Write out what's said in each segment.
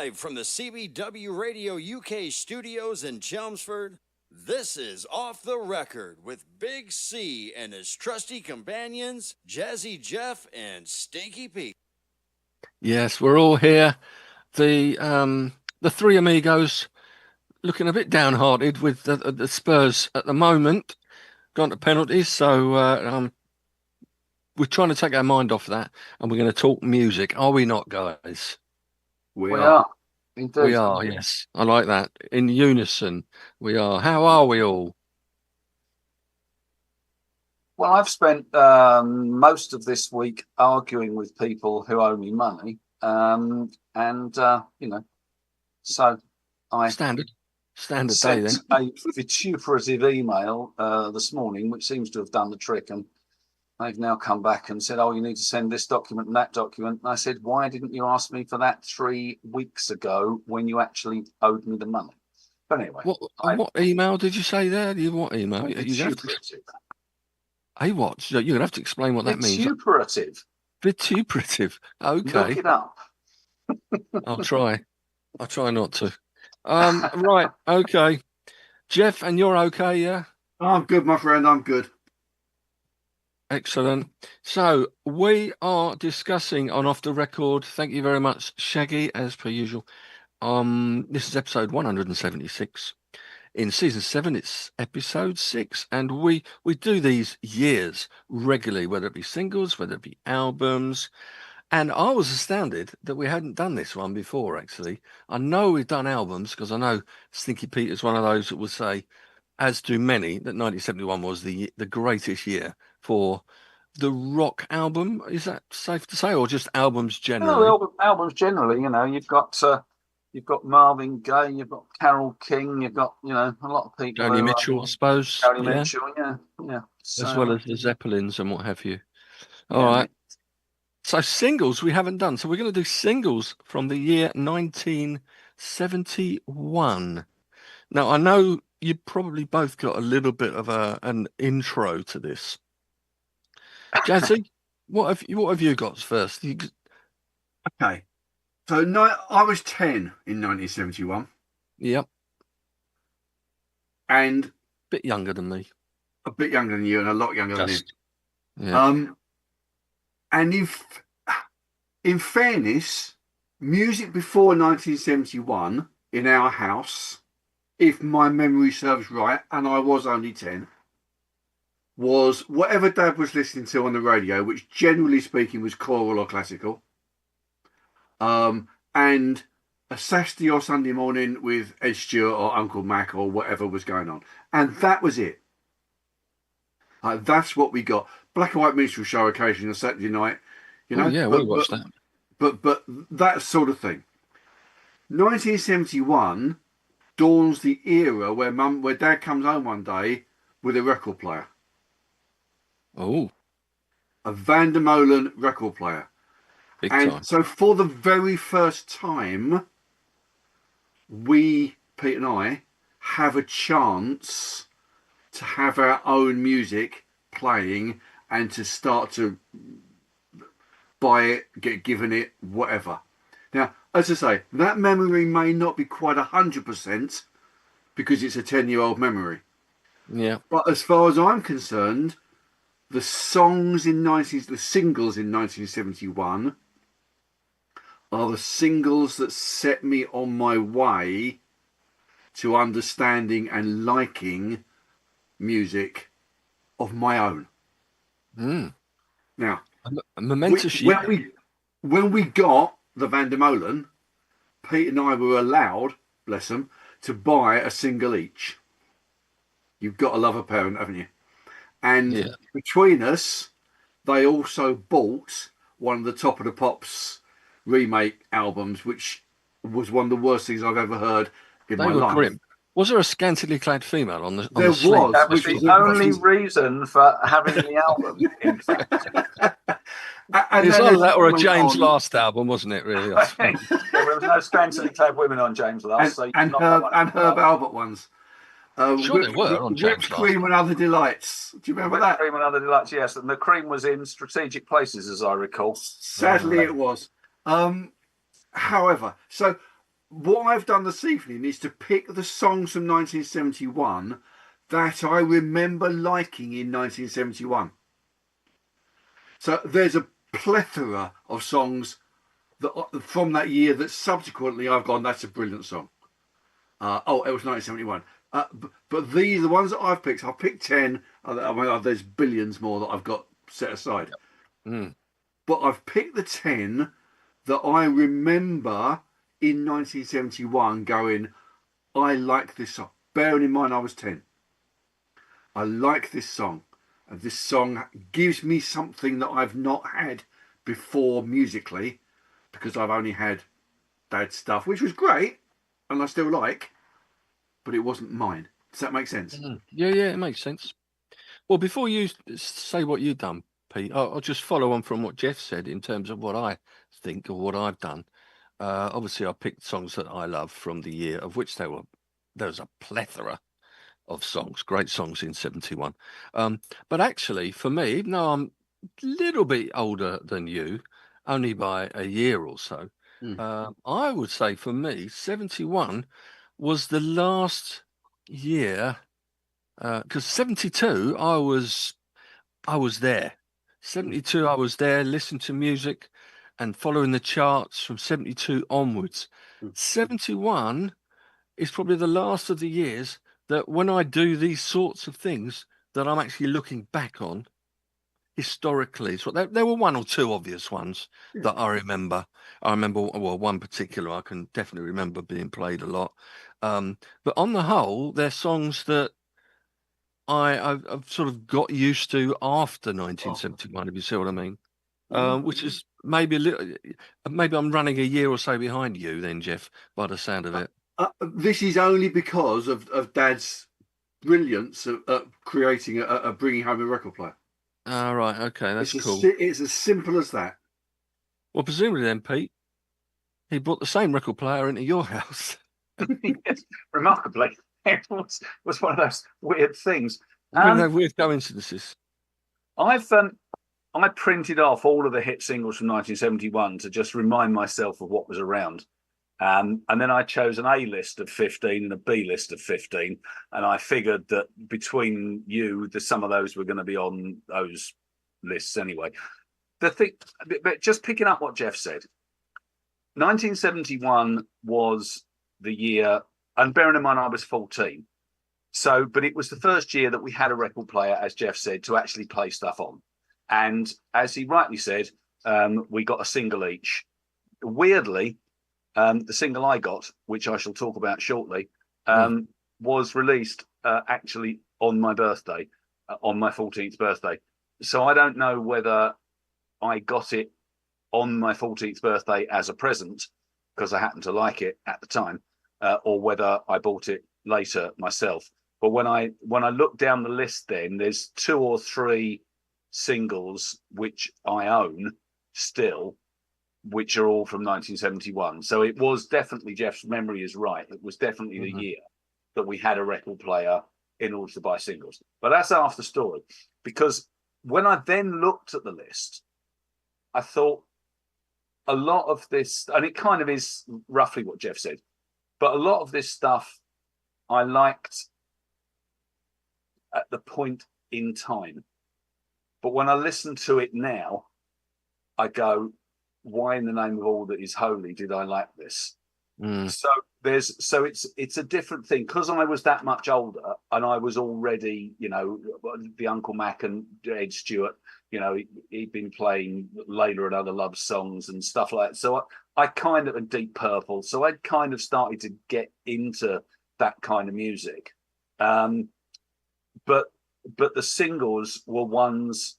Live from the CBW Radio UK studios in Chelmsford, this is Off the Record with Big C and his trusty companions, Jazzy Jeff and Stinky Pete. Yes, we're all here. The three amigos looking a bit downhearted with the Spurs at the moment. Gone to penalties, so we're trying to take our mind off that, and we're going to talk music. Are we not, guys? We are. Indeed. We are, yes. I like that. In unison, we are. How are we all? Well, I've spent most of this week arguing with people who owe me money, so I Standard day sent then. a vituperative email this morning, which seems to have done the trick, and they've now come back and said, "Oh, you need to send this document and that document." And I said, "Why didn't you ask me for that 3 weeks ago when you actually owed me the money?" But anyway, what email did you say there? What email? You have to. Hey, what? You're gonna have to explain what that means. Vituperative. Vituperative. Okay. Look it up. I'll try. I'll try not to. Right. Okay. Jeff, and you're okay, yeah? I'm good, my friend. I'm good. Excellent. So we are discussing on Off the Record. Thank you very much, Shaggy, as per usual. This is episode 176. In season 7, it's episode 6, and we do these years regularly, whether it be singles, whether it be albums. And I was astounded that we hadn't done this one before, actually. I know we've done albums, because I know Stinky Pete is one of those that will say, as do many, that 1971 was the greatest year for the rock album. Is that safe to say, or just albums generally? No, albums generally. You've got Marvin Gaye, you've got Carole King, you've got a lot of people. Joni Mitchell, I suppose. Joni Mitchell, yeah. As well as the Zeppelins and what have you. All right. So singles we haven't done. So we're going to do singles from the year 1971. Now, I know you probably both got a little bit of an intro to this. Jazzy, what have you got first? Okay. So I was 10 in 1971. Yep. And a bit younger than me. A bit younger than you and a lot younger than him. Yeah. And if, in fairness, music before 1971 in our house, if my memory serves right, and I was only 10, was whatever Dad was listening to on the radio, which generally speaking was choral or classical, and a Saturday or Sunday morning with Ed Stewart or Uncle Mac or whatever was going on. And that was it. That's what we got. Black and white minstrel show occasionally on Saturday night, we watched that. But that sort of thing. 1971 dawns the era where Dad comes home one day with a record player. Oh. A Van der Molen record player. Big time. So for the very first time, we, Pete and I, have a chance to have our own music playing and to start to buy it, get given it, whatever. Now, as I say, that memory may not be quite 100% because it's a 10-year-old memory. Yeah. But as far as I'm concerned, the singles in 1971 are the singles that set me on my way to understanding and liking music of my own. Now, a momentous year. When we got the Van der Molen, Pete and I were allowed, bless them, to buy a single each. You've got to love a parent, haven't you? And between us, they also bought one of the Top of the Pops remake albums, which was one of the worst things I've ever heard in my life. Grim. Was there a scantily clad female on the There sleeve? was. That was the only reason for having the album, in fact. It's either that or a James Last album, wasn't it, really? There was no scantily clad women on James Last. And Herb Albert ones. Sure, they were on James Whipped Cream and Other Delights. Do you remember that? Cream and Other Delights, yes. And the cream was in strategic places, as I recall. Sadly, it was. However, so what I've done this evening is to pick the songs from 1971 that I remember liking in 1971. So there's a plethora of songs that from that year that subsequently I've gone, that's a brilliant song. It was 1971. But these, the ones that I've picked 10. I mean, there's billions more that I've got set aside. Mm. But I've picked the 10 that I remember in 1971 going, I like this song. Bearing in mind I was 10. I like this song. And this song gives me something that I've not had before musically, because I've only had Dad's stuff, which was great and I still like, but it wasn't mine. Does that make sense? Yeah, it makes sense. Well, before you say what you've done, Pete, I'll just follow on from what Jeff said in terms of what I think of what I've done. Obviously, I picked songs that I love from the year, of which there was a plethora of songs, great songs in 71. But actually, for me, even though I'm a little bit older than you, only by a year or so, I would say for me, 71 was the last year, because 72, I was there. 72, I was there, listening to music and following the charts from 72 onwards. 71 is probably the last of the years that when I do these sorts of things that I'm actually looking back on historically. So there were one or two obvious ones that I remember. I remember, well, one particular I can definitely remember being played a lot. But on the whole, they're songs that I've sort of got used to after 1971, if you see what I mean. Which is maybe a little, maybe I'm running a year or so behind you then, Jeff, by the sound of it. This is only because of Dad's brilliance of creating bringing home a record player. Right, okay, that's cool. It's as simple as that. Well, presumably then, Pete, he brought the same record player into your house. Yes, remarkably, it was one of those weird things. Weird coincidences. I printed off all of the hit singles from 1971 to just remind myself of what was around. And then I chose an A list of 15 and a B list of 15. And I figured that between you, some of those were going to be on those lists anyway. The thing, but just picking up what Jeff said, 1971 was the year, and bearing in mind I was 14. So, but it was the first year that we had a record player, as Jeff said, to actually play stuff on. And as he rightly said, we got a single each. Weirdly, the single I got, which I shall talk about shortly, was released actually on my birthday, on my 14th birthday. So I don't know whether I got it on my 14th birthday as a present, because I happened to like it at the time, or whether I bought it later myself. But when I look down the list, then there's 2 or 3 singles which I own still, which are all from 1971. So it was definitely, Jeff's memory is right. It was definitely the year that we had a record player in order to buy singles. But that's half the story, because when I then looked at the list, I thought a lot of this, and it kind of is roughly what Jeff said, but a lot of this stuff I liked at the point in time. But when I listen to it now, I go, why in the name of all that is holy did I like this? So it's a different thing, because I was that much older and I was already, the Uncle Mac and Ed Stewart, he'd been playing Layla and Other Love Songs and stuff like that. So I kind of, and Deep Purple, so I'd kind of started to get into that kind of music. But the singles were ones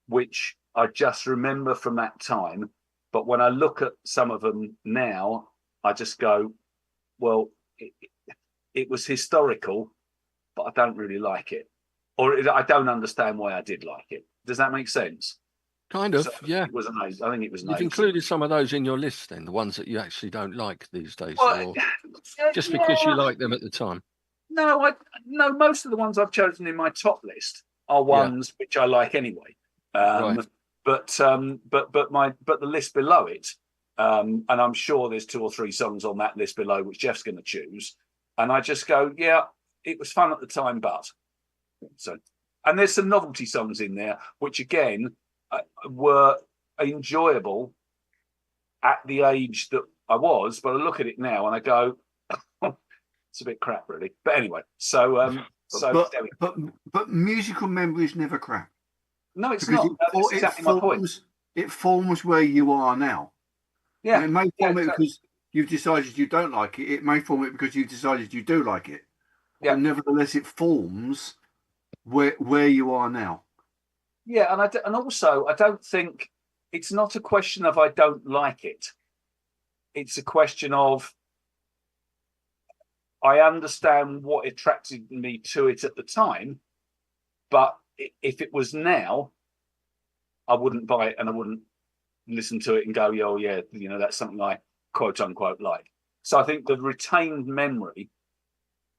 which I just remember from that time. But when I look at some of them now, I just go, well, it was historical, but I don't really like it. Or I don't understand why I did like it. Does that make sense? Kind of, yeah. It was amazing. I think it was amazing. You've included some of those in your list then, the ones that you actually don't like these days, Well, or just because you like them at the time? No, most of the ones I've chosen in my top list are ones which I like anyway. Right. But the list below it, And I'm sure there's 2 or 3 songs on that list below which Jeff's going to choose. And I just go, yeah, it was fun at the time, but so. And there's some novelty songs in there, which again were enjoyable at the age that I was. But I look at it now and I go, it's a bit crap, really. But anyway, so but musical memory is never crap. No, it's not. That's exactly my point. It forms where you are now. Yeah, and it may form it because you've decided you don't like it. It may form it because you've decided you do like it. Yeah. But nevertheless, it forms where you are now. Yeah, and also I don't think it's not a question of I don't like it. It's a question of I understand what attracted me to it at the time, but if it was now, I wouldn't buy it and I wouldn't listen to it and go, oh yeah, that's something I quote unquote like. So I think the retained memory,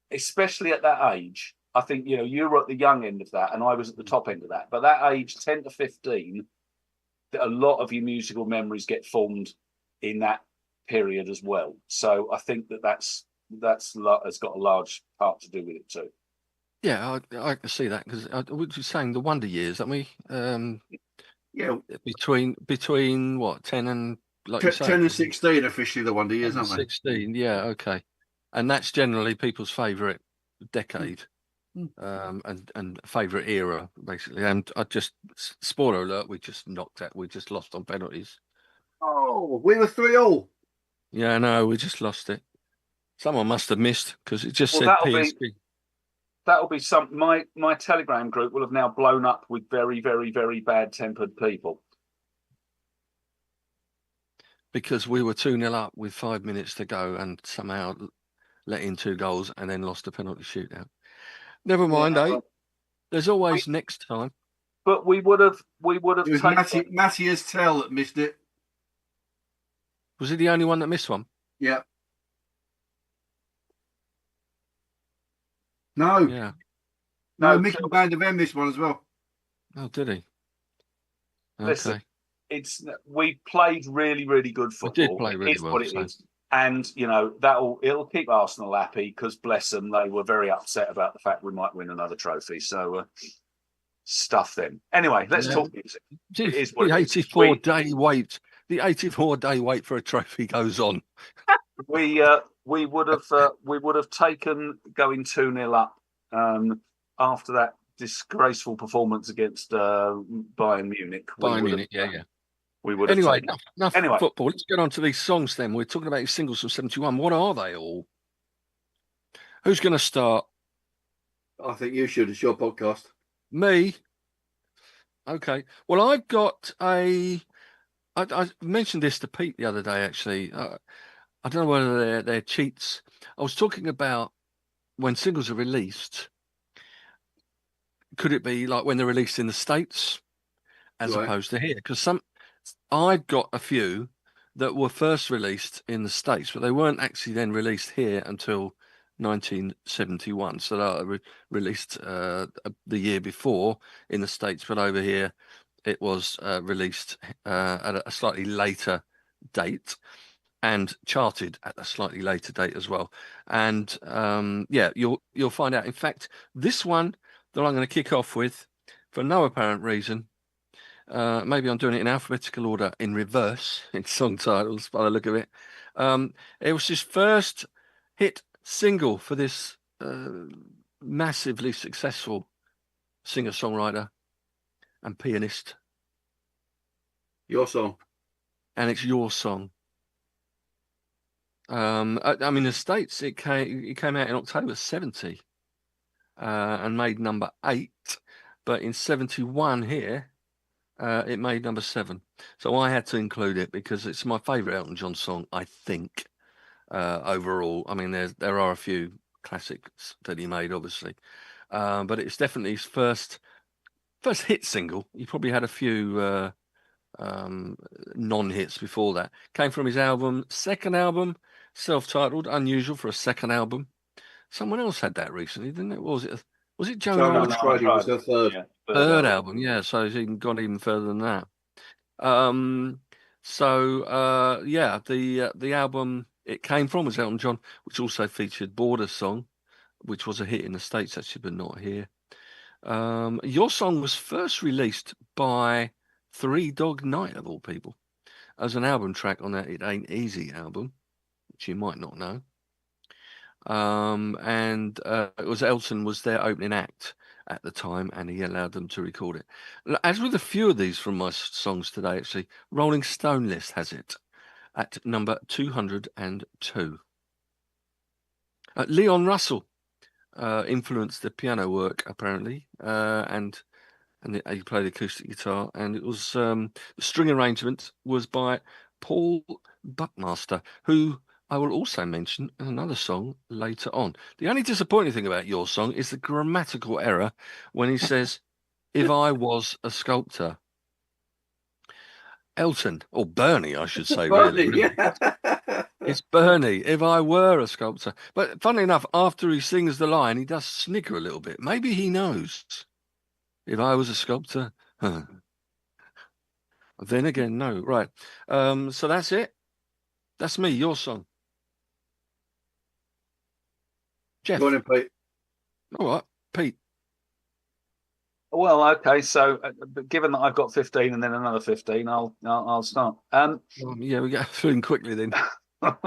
especially at that age, I think, you were at the young end of that and I was at the top end of that. But that age, 10 to 15, a lot of your musical memories get formed in that period as well. So I think that's has got a large part to do with it too. Yeah, I can see that because we were saying the Wonder Years, aren't we? Yeah, between what 10 and like 10 and 16 officially the Wonder Years, aren't they? 16, yeah, okay, and that's generally people's favourite decade, and favourite era basically. And I just spoiler alert, we just lost on penalties. Oh, we were 3-3. Yeah, no, we just lost it. Someone must have missed because it just said PSG. That'll be some. My Telegram group will have now blown up with very, very, very bad-tempered people. Because we were 2-0 up with 5 minutes to go and somehow let in 2 goals and then lost a penalty shootout. Never mind, There's always next time. But we would have. It was Matthias Tell that missed it. Was he the only one that missed one? Yeah. No. Yeah. No, Mickey Van der Ven missed one as well. Oh, did he? Okay. Listen, we played really, really good football. We did play really well. What it is. And it'll keep Arsenal happy because bless them, they were very upset about the fact we might win another trophy. So stuff them. Anyway, let's talk music. It is what the 84-day wait. The 84-day wait for a trophy goes on. We would have taken going 2-0 up after that disgraceful performance against Bayern Munich. We would have enough football. Let's get on to these songs then. We're talking about singles from 71. What are they all? Who's going to start? I think you should. It's your podcast. Me? Okay. Well, I've got I mentioned this to Pete the other day, actually. I don't know whether they're cheats. I was talking about when singles are released, could it be like when they're released in the States as opposed to here? Because I've got a few that were first released in the States, but they weren't actually then released here until 1971. So they were released the year before in the States, but over here it was released at a slightly later date and charted at a slightly later date as well. And you'll find out. In fact, this one that I'm going to kick off with, for no apparent reason, maybe I'm doing it in alphabetical order in reverse in song titles by the look of it. It was his first hit single for this massively successful singer-songwriter and pianist. Your song. And it's your song. I mean, the States, it came out in October 70 and made number 8, but in 71 here, it made number 7. So I had to include it because it's my favourite Elton John song, I think, overall. I mean, there are a few classics that he made, obviously, but it's definitely his first hit single. He probably had a few non-hits before that. Came from his second album, self-titled, unusual for a second album. Someone else had that recently, didn't it? Was it Joan Friday was her third album? Yeah, so he's gone even further than that. So yeah, the album it came from was Elton John, which also featured Border Song, which was a hit in the States actually, but not here. Your song was first released by Three Dog Night of all people as an album track on that It Ain't Easy album, which you might not know. And it was Elton was their opening act at the time, and he allowed them to record it. As with a few of these from my songs today, actually, Rolling Stone list has it at number 202. Leon Russell influenced the piano work apparently, and he played acoustic guitar, and it was the string arrangement was by Paul Buckmaster, who I will also mention in another song later on. The only disappointing thing about your song is the grammatical error when he says, "If I was a sculptor." Elton, or Bernie, I should say, Bernie, really. yeah. It's Bernie, if I were a sculptor. But funnily enough, after he sings the line, he does snigger a little bit. Maybe he knows. If I was a sculptor. Huh. Then again, no. Right. So that's it. That's me, your song. Jeff. Go on in, Pete. All right, Pete. Well, okay. So, given that I've got 15 and then another 15, I'll start. Yeah, we get through quickly then. Well,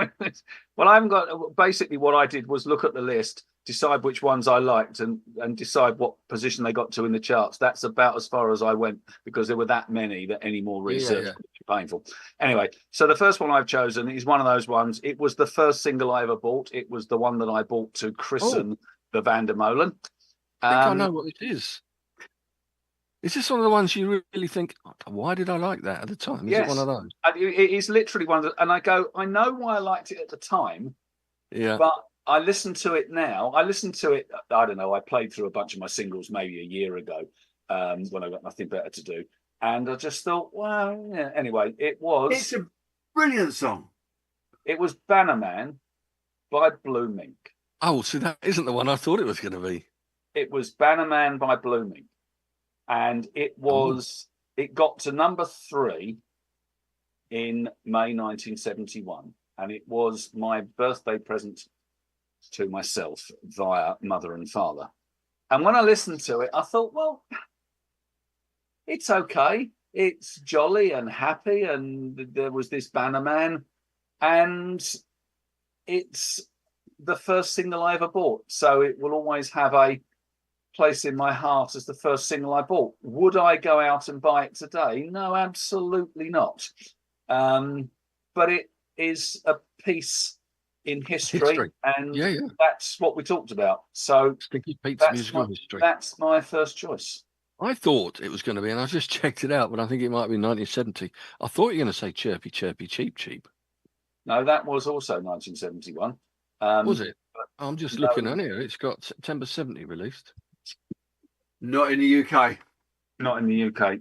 I haven't got. Basically, what I did was look at the list, decide which ones I liked, and decide what position they got to in the charts. That's about as far as I went because there were that many that any more research would be painful. Anyway, so the first one I've chosen is one of those ones. It was the first single I ever bought. It was the one that I bought to christen the Vandermolen. I think I know what it is. Is this one of the ones you really think, why did I like that at the time? Is it one of those? It is literally one of the, and I go, I know why I liked it at the time, but I listen to it now. I listened to it, I don't know, I played through a bunch of my singles maybe a year ago when I got nothing better to do. And I just thought, well, yeah. Anyway, It's a brilliant song. It was Bannerman by Blue Mink. Oh, see, that isn't the one I thought it was going to be. It was Bannerman by Blue Mink. And it got to number 3 in May 1971. And it was my birthday present to myself via mother and father. And when I listened to it, I thought, well, it's okay. It's jolly and happy. And there was this Bannerman. And it's the first single I ever bought. So it will always have a place in my heart as the first single I bought. Would I go out and buy it today? No, absolutely not. But it is a piece in history. And that's what we talked about. So Stinky Pete's musical history. That's my first choice. I thought it was going to be, and I just checked it out, but I think it might be 1970. I thought you were going to say Chirpy, Chirpy, Cheep, Cheep. No, that was also 1971. Was it? I'm just looking on here. It's got September 70 released. Not in the UK. Not in the UK.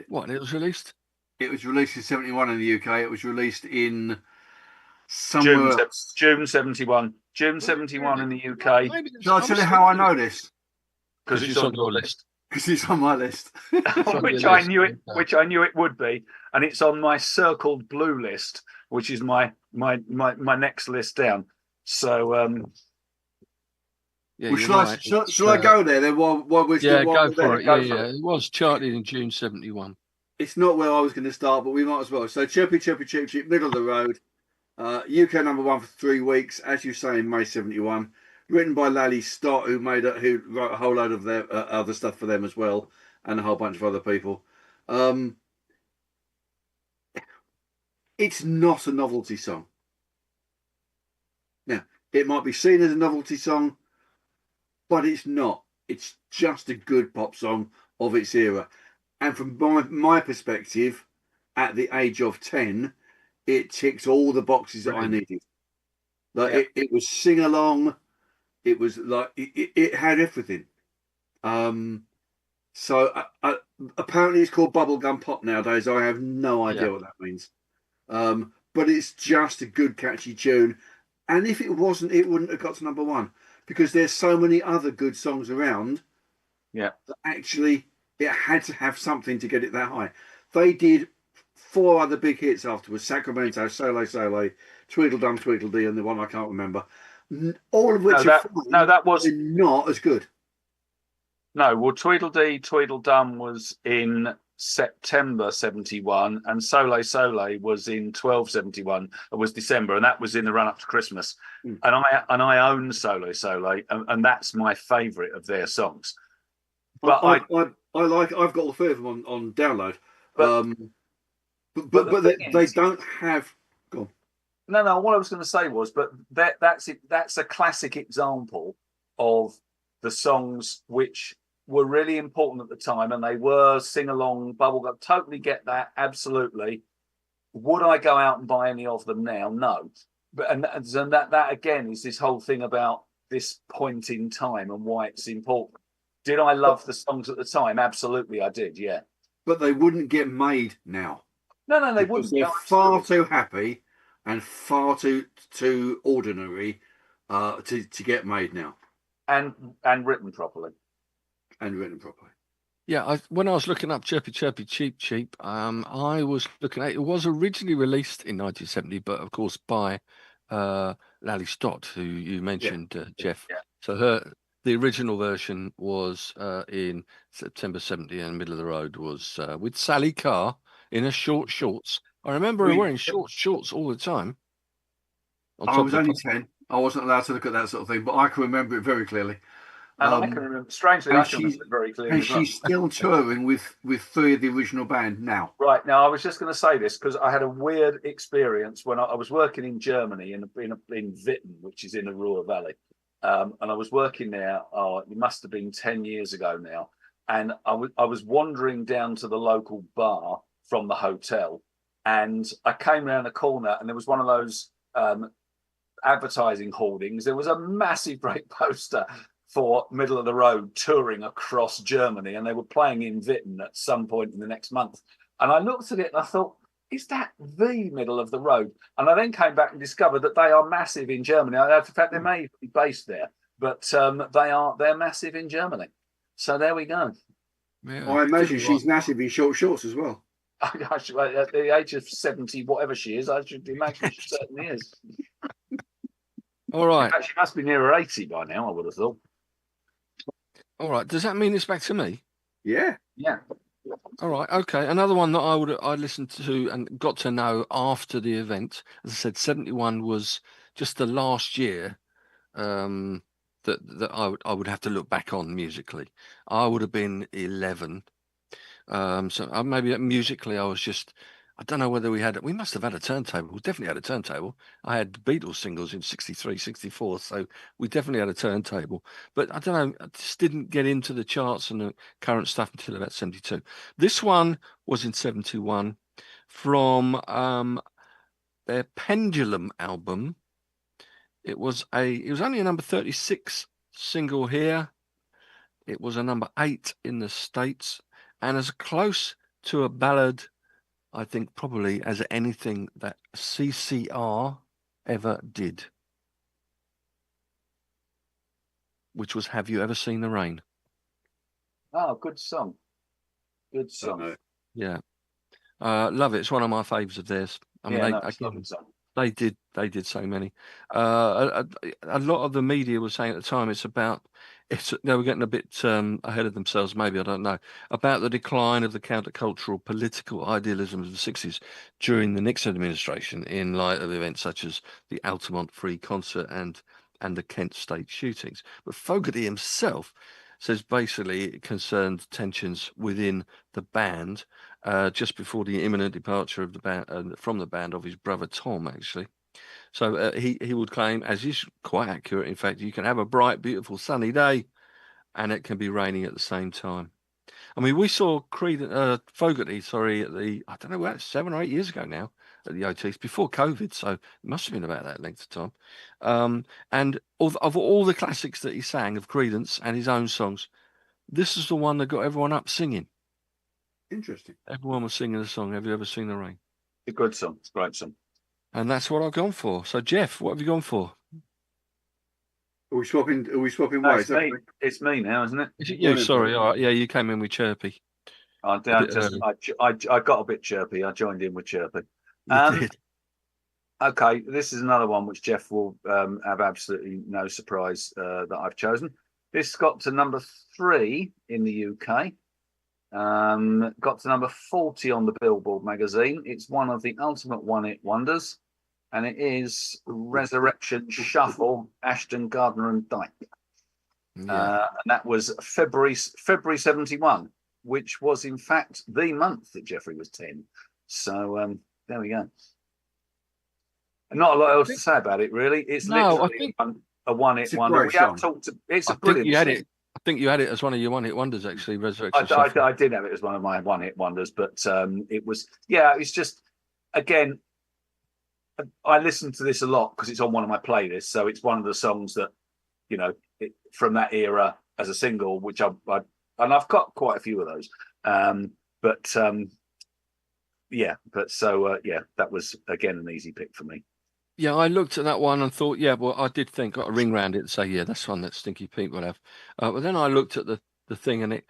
What? It was released? It was released in 71 in the UK. It was released in somewhere June 71. June 71 in the UK. Shall I tell you how I know this? Because it's on your list. Because it's on my list. Which I knew it would be. And it's on my circled blue list, which is my next list down. So shall I go there then? While we're go for it. Yeah. It was charted in June 71. It's not where I was going to start, but we might as well. So Chirpy, Chirpy, Cheep, Cheep, middle of the road. UK number 1 for 3 weeks, as you say, in May 71. Written by Lally Stott, who wrote a whole load of their other stuff for them as well, and a whole bunch of other people. It's not a novelty song. Now, it might be seen as a novelty song, but it's not. It's just a good pop song of its era. And from my perspective, at the age of 10, it ticks all the boxes that I needed. It was sing along. It was like it had everything. So apparently it's called bubblegum pop nowadays. I have no idea what that means. But it's just a good catchy tune. And if it wasn't, it wouldn't have got to number 1 because there's so many other good songs around. Yeah. That actually, it had to have something to get it that high. They did 4 other big hits afterwards: Sacramento, Sole Sole, Tweedledum Tweedledee, and the one I can't remember. All of which are fine, that was but not as good. no. Well, Tweedledee Tweedledum was in September 71, and Sole Sole was in 1271. It was December, and that was in the run up to Christmas. Mm. And I own Sole Sole, and that's my favourite of their songs. But I like. I've got all 3 of them on download. But But they don't have. Go on. No. What I was going to say was, but that's it. That's a classic example of the songs which were really important at the time, and they were sing along, bubblegum. Totally get that, absolutely. Would I go out and buy any of them now? No. But and that again is this whole thing about this point in time and why it's important. Did I love the songs at the time? Absolutely, I did. Yeah. But they wouldn't get made now. No, they because wouldn't. They're No, far too happy and far too ordinary to get made now. And written properly. And written properly. Yeah, when I was looking up Chirpy Chirpy Cheep Cheep, I was looking at it was originally released in 1970, but of course by Lally Stott, who you mentioned, Jeff. Yeah. So the original version was in September 70, and Middle of the Road was with Sally Carr in her short shorts. I remember her wearing short shorts all the time. I was only 10. I wasn't allowed to look at that sort of thing, but I can remember it very clearly. And I can remember, strangely, I can remember it very clearly. And she's still touring with 3 of the original band now. Right. Now, I was just going to say this because I had a weird experience when I was working in Germany in Witten, which is in the Ruhr Valley. And I was working there, it must have been 10 years ago now. And I was wandering down to the local bar from the hotel. And I came around the corner and there was one of those advertising hoardings. There was a massive great poster for Middle of the Road touring across Germany, and they were playing in Witten at some point in the next month. And I looked at it and I thought, is that the Middle of the Road? And I then came back and discovered that they are massive in Germany. In fact, they may be based there, but they're massive in Germany. So there we go. Yeah, I imagine she's massive in short shorts as well. At the age of 70, whatever she is, I should imagine she certainly is. All right. She must be near her 80 by now, I would have thought. All right. Does that mean it's back to me? Yeah. Yeah. All right. Okay. Another one that I listened to and got to know after the event. As I said, 71 was just the last year that I would have to look back on musically. I would have been 11. So maybe musically I was just, I don't know whether we must have had a turntable. We definitely had a turntable. I had Beatles singles in 63, 64. So we definitely had a turntable, but I don't know, I just didn't get into the charts and the current stuff until about 72. This one was in 71 from their Pendulum album. It was only a number 36 single here. It was a number 8 in the States, and as close to a ballad, I think, probably as anything that CCR ever did, which was Have You Ever Seen the Rain? Oh, good song. Good song. Yeah. Love it. It's one of my faves of theirs. I mean, they did so many. A lot of the media was saying at the time they were getting a bit ahead of themselves, maybe, I don't know, about the decline of the countercultural political idealism of the 60s during the Nixon administration in light of events such as the Altamont Free Concert and the Kent State shootings. But Fogerty himself says basically it concerned tensions within the band just before the imminent departure of the band from the band of his brother Tom, actually. So he would claim, as is quite accurate, in fact, you can have a bright, beautiful, sunny day, and it can be raining at the same time. I mean, we saw Fogerty, I don't know, about 7 or 8 years ago now at the OTs, before COVID, so it must have been about that length of time. And of all the classics that he sang of Creedence and his own songs, this is the one that got everyone up singing. Interesting. Everyone was singing the song, Have You Ever Seen the Rain? A good song. It's a great song. And that's what I've gone for. So, Jeff, what have you gone for? Are we swapping No, ways? it's me now, isn't it? Is it you? Sorry. All right. Yeah, you came in with Chirpy. I A bit just early. I got a bit chirpy. I joined in with chirpy. You did. Okay, this is another one which Jeff will have absolutely no surprise that I've chosen. This got to number 3 in the UK. Got to number 40 on the Billboard magazine. It's one of the ultimate one-hit wonders, and it is Resurrection Shuffle, Ashton, Gardner and Dyke. Yeah. And that was February 71, which was in fact the month that Jeffrey was 10. So there we go. Not a lot else to say about it, really. It's literally a one-hit wonder. We have talked. It's a brilliant song. I think you had it as one of your one-hit wonders, actually. Resurrection. I did have it as one of my one-hit wonders, but it was, it's just, again, I listen to this a lot because it's on one of my playlists. So it's one of the songs that, from that era as a single, which and I've got quite a few of those. That was again an easy pick for me. Yeah, I looked at that one and thought, I did think, got a ring round it and say, that's one that Stinky Pete would have. But then I looked at the thing, and it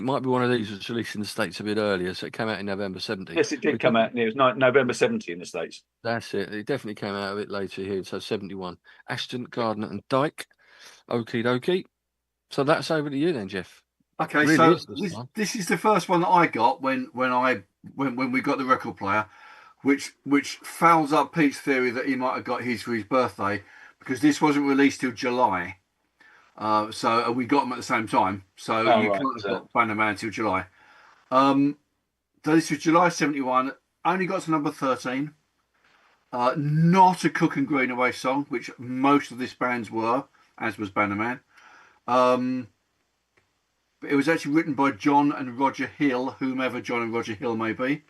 might be one of these that's released in the States a bit earlier, so it came out in November 70. Yes, it did come out. It was November 70 in the States. That's it. It definitely came out a bit later here, so 71. Ashton, Gardner and Dyke. Okie dokie. So that's over to you then, Jeff. Okay, really so this is the first one that I got when we got the record player, which fouls up Pete's theory that he might have got his for his birthday, because this wasn't released till July. So we got them at the same time. So you can't have got Banner Man till July. So this was July 71. Only got to number 13. Not a Cook and Greenaway song, which most of this band's were, as was Banner Man. But it was actually written by John and Roger Hill, whomever John and Roger Hill may be.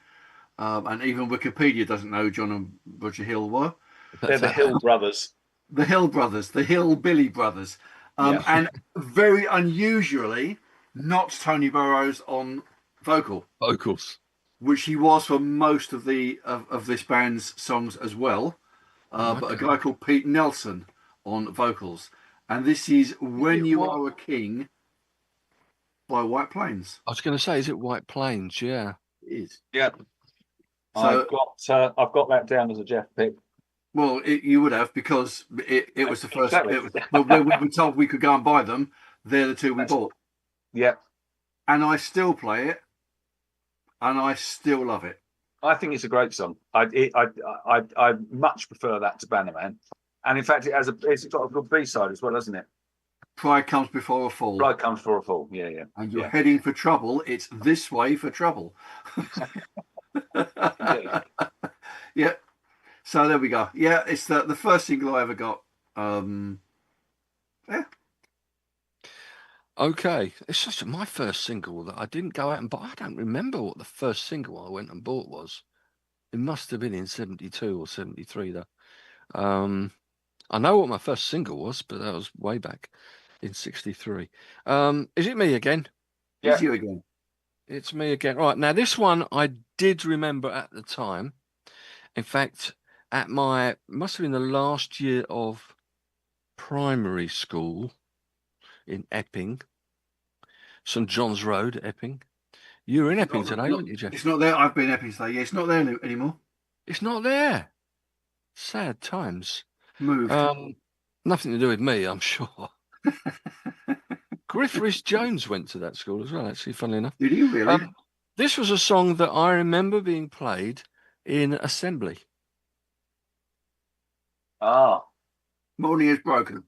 And even Wikipedia doesn't know who John and Roger Hill were. They're the Hill brothers. The Hill brothers, the Hillbilly brothers. And very unusually, not Tony Burrows on vocals, which he was for most of the of this band's songs as well. But a guy called Pete Nelson on vocals, and this is "When You Are a King" by White Plains. I was going to say, is it White Plains? Yeah, it is. Yeah. So I've got that down as a Jeff pick. Well, you would have, because it was the first. When we were told we could go and buy them, they're the two we bought. Yeah. And I still play it, and I still love it. I think it's a great song. I much prefer that to Bannerman, and in fact, it's got a good B-side as well, hasn't it? Pride Comes Before a Fall. Pride Comes Before a Fall. Yeah. And you're heading for trouble. It's this way for trouble. Yeah. So there we go. Yeah, it's the first single I ever got. Yeah. Okay, it's just my first single that I didn't go out and buy. I don't remember what the first single I went and bought was. It must have been in 72 or 73 though. I know what my first single was, but that was way back in 63. Is it me again? Yeah. It's you again. It's me again. Right, now this one I did remember at the time. In fact, must have been the last year of primary school in Epping, St John's Road, Epping. You were in Epping today, weren't you, Jeff? It's not there. I've been Epping today. Yeah, it's not there anymore. It's not there. Sad times. Moved. Nothing to do with me, I'm sure. Griff Rhys-Jones went to that school as well, actually, funnily enough. Did you really? This was a song that I remember being played in assembly. Morning is Broken.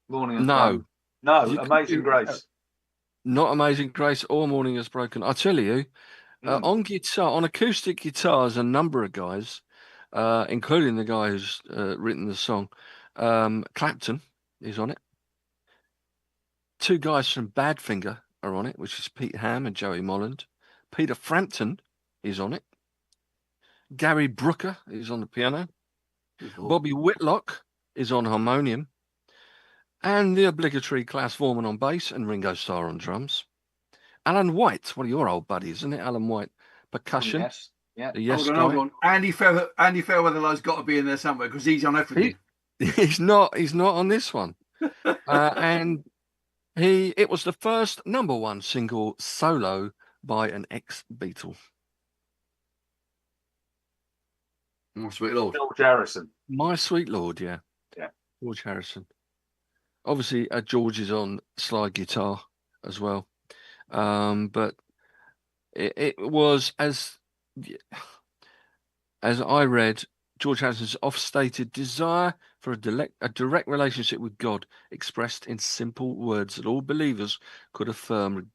Morning is Broken. No, Amazing Grace. Not Amazing Grace or Morning is Broken. I tell you, on guitar, on acoustic guitars, a number of guys, including the guy who's written the song, Clapton is on it. Two guys from Badfinger are on it, which is Pete Ham and Joey Molland. Peter Frampton is on it. Gary Brooker is on the piano. Bobby Whitlock is on harmonium. And the obligatory Klaus Vormann on bass and Ringo Starr on drums. Alan White, one of your old buddies, isn't it? Alan White, percussion. Yes, yeah. Hold on. Andy Fairweather's got to be in there somewhere because he's on everything. He's not on this one. And it was the first #1 single solo by an ex-Beatle? My sweet Lord. George Harrison. My Sweet Lord, yeah. Yeah. George Harrison. Obviously, George is on slide guitar as well. But it was, as I read, George Harrison's oft-stated desire for a direct relationship with God, expressed in simple words that all believers could affirm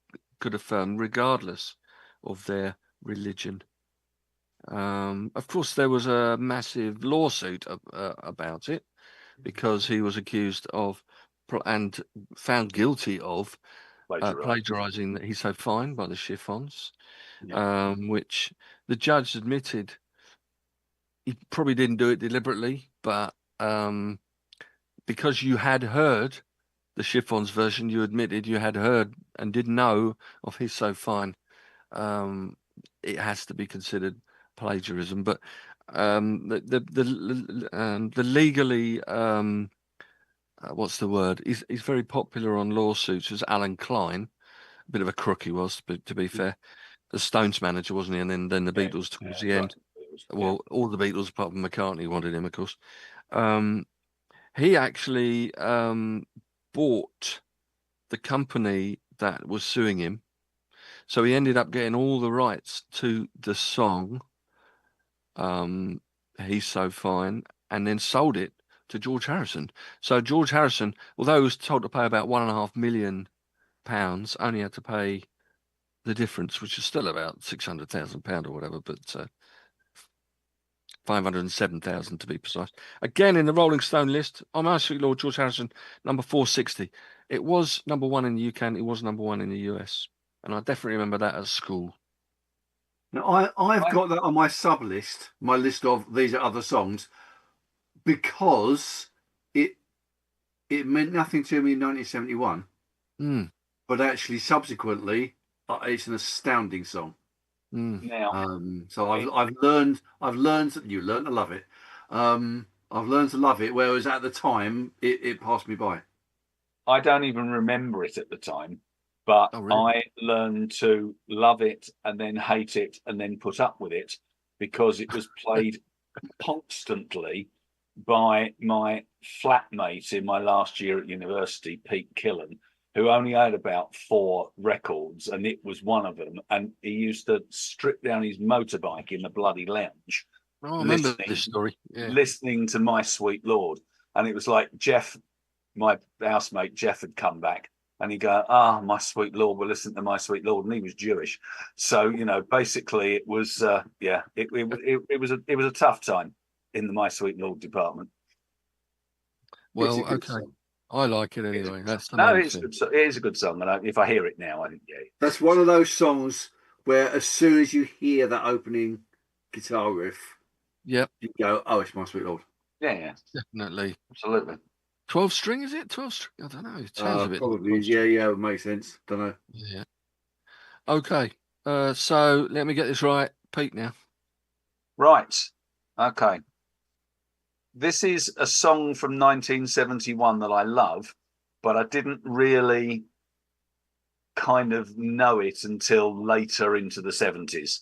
regardless of their religion. Of course, there was a massive lawsuit about it because he was accused of and found guilty of plagiarizing that He's So Fine by the Chiffons, which the judge admitted he probably didn't do it deliberately, but because you had heard the Chiffons version, you admitted you had heard and didn't know of He's So Fine. It has to be considered plagiarism, but the legally what's the word? He's very popular on lawsuits. Was Alan Klein, a bit of a crook he was, but to be fair, the Stones manager, wasn't he? And then the Beatles towards the end. Well, all the Beatles apart from McCartney wanted him, of course. He actually bought the company that was suing him, so he ended up getting all the rights to the song He's So Fine, and then sold it to George Harrison. So George Harrison, although he was told to pay about £1.5 million, only had to pay the difference, which is still about £600,000 or whatever, but 507,000 to be precise. Again, in the Rolling Stone list, on My Sweet Lord, George Harrison, number 460. It was number 1 in the UK, and it was number 1 in the US, and I definitely remember that at school. Now, I've got that on my sub list, my list of these are other songs, because it meant nothing to me in 1971, but actually subsequently it's an astounding song. Now, so I've learned you learn to love it. I've learned to love it, whereas at the time it passed me by. I don't even remember it at the time, but I learned to love it and then hate it and then put up with it because it was played constantly by my flatmate in my last year at university, Pete Killen, who only had about 4 records, and it was one of them. And he used to strip down his motorbike in the bloody lounge. I remember this story. Yeah. Listening to My Sweet Lord. And it was like Jeff, my housemate Jeff, had come back and he'd go, My Sweet Lord, we'll listen to My Sweet Lord. And he was Jewish. So, basically it was, it was a tough time in the My Sweet Lord department. Well, okay. Song. I like it anyway. That's the no, it is a good song. And if I hear it now, I think, That's one of those songs where as soon as you hear that opening guitar riff, you go, oh, it's My Sweet Lord. Yeah. Definitely. Absolutely. 12 string, is it? 12 string? I don't know. It sounds a bit. Probably. Yeah, it makes sense. Don't know. Yeah. Okay. So let me get this right. Pete now. Right. Okay. This is a song from 1971 that I love, but I didn't really kind of know it until later into the 70s.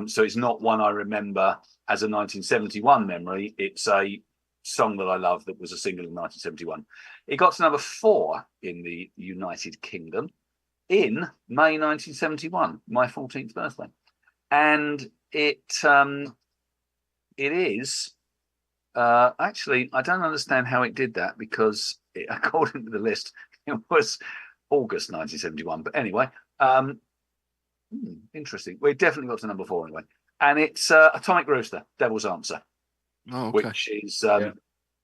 So it's not one I remember as a 1971 memory. It's a song that I love that was a single in 1971. It got to number 4 in the United Kingdom in May 1971, my 14th birthday. And it is... actually, I don't understand how it did that because according to the list, it was August 1971. But anyway, interesting. We definitely got to number 4 anyway. And it's Atomic Rooster, Devil's Answer, which is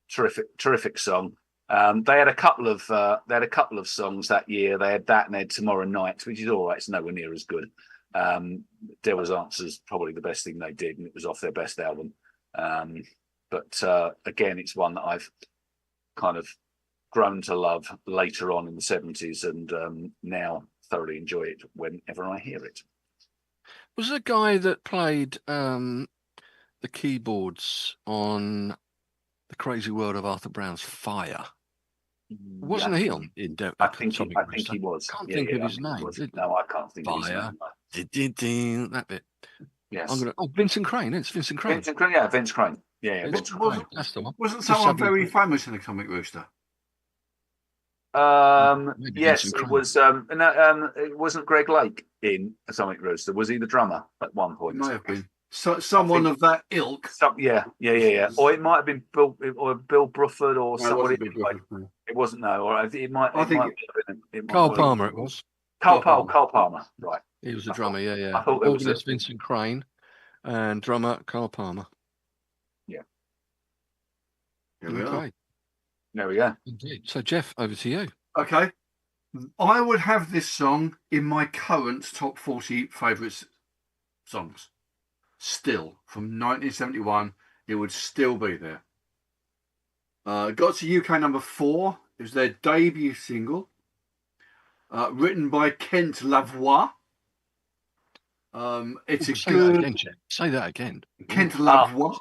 terrific song. They had a couple of songs that year. They had that and they had Tomorrow Night, which is all right. It's nowhere near as good. Devil's Answer is probably the best thing they did, and it was off their best album. But again, it's one that I've kind of grown to love later on in the 70s and now thoroughly enjoy it whenever I hear it. Was the guy that played the keyboards on The Crazy World of Arthur Brown's Fire? Wasn't he on in I think he was. Can't think of his name. No, I can't think of his name. That bit. Yes. Vincent Crane. It's Vincent Crane. Vince Crane. Yeah, Vince Crane. Yeah, Vincent Vince Crane. That's the one. Wasn't Just someone suddenly- very famous in the Comic Rooster? Maybe Yes, Vincent it Crane. was. It wasn't Greg Lake in Atomic Rooster. Was he the drummer at one It point? may have been. So, someone of that ilk. Yeah. Or it might have been Bill Bruford or No, it somebody. wasn't Big Brother, no. It wasn't. No, or it might. I think Carl Palmer it was. Carl Palmer. Right. He was the drummer, yeah. I thought it was Organist Vincent Crane and drummer Carl Palmer. Yeah. Here we are. Okay. There we go. Indeed. So, Jeff, over to you. Okay. I would have this song in my current top 40 favourite songs. Still, from 1971, it would still be there. Got to UK number 4. It was their debut single. Written by Kent Lavoie. It's a Say good... that again, Jeff. Say that again. Kent Lavoie.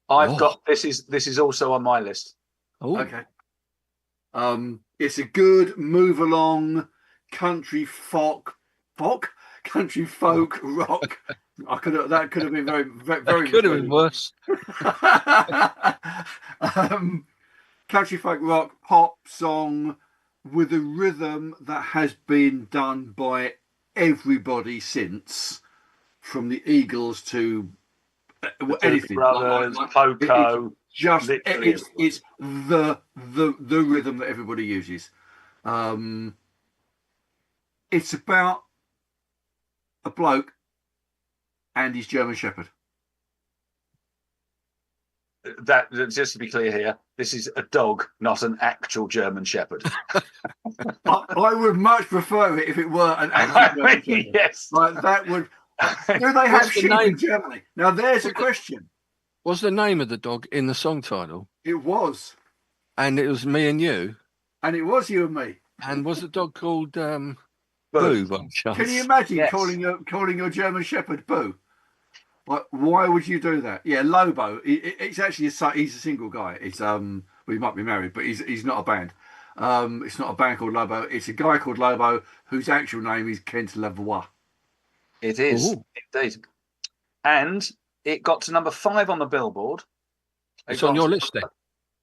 I've got this is also on my list. Oh, Okay. It's a good move along country country folk rock. That could have been very that could have been worse. Country folk rock pop song with a rhythm that has been done by everybody since, from the Eagles to anything. Brothers, Poco. It's the rhythm that everybody uses. It's about a bloke and his German Shepherd. That, just to be clear here, this is a dog, not an actual German Shepherd. I would much prefer it if it were an actual German Shepherd. Yes. Like that would. Do they have sheep in Germany? Now there's a question. Was the name of the dog in the song title? It was. And it was Me and You? And it was You and Me. And was the dog called Boo by chance? Can you imagine Yes. calling your German Shepherd Boo? Like, why would you do that? Yeah, Lobo. It's actually he's a single guy. It's well, he might be married, but he's not a band. It's not a band called Lobo. It's a guy called Lobo whose actual name is Kent Lavoie. It is indeed, and it got to number 5 on the Billboard. It's on your list then?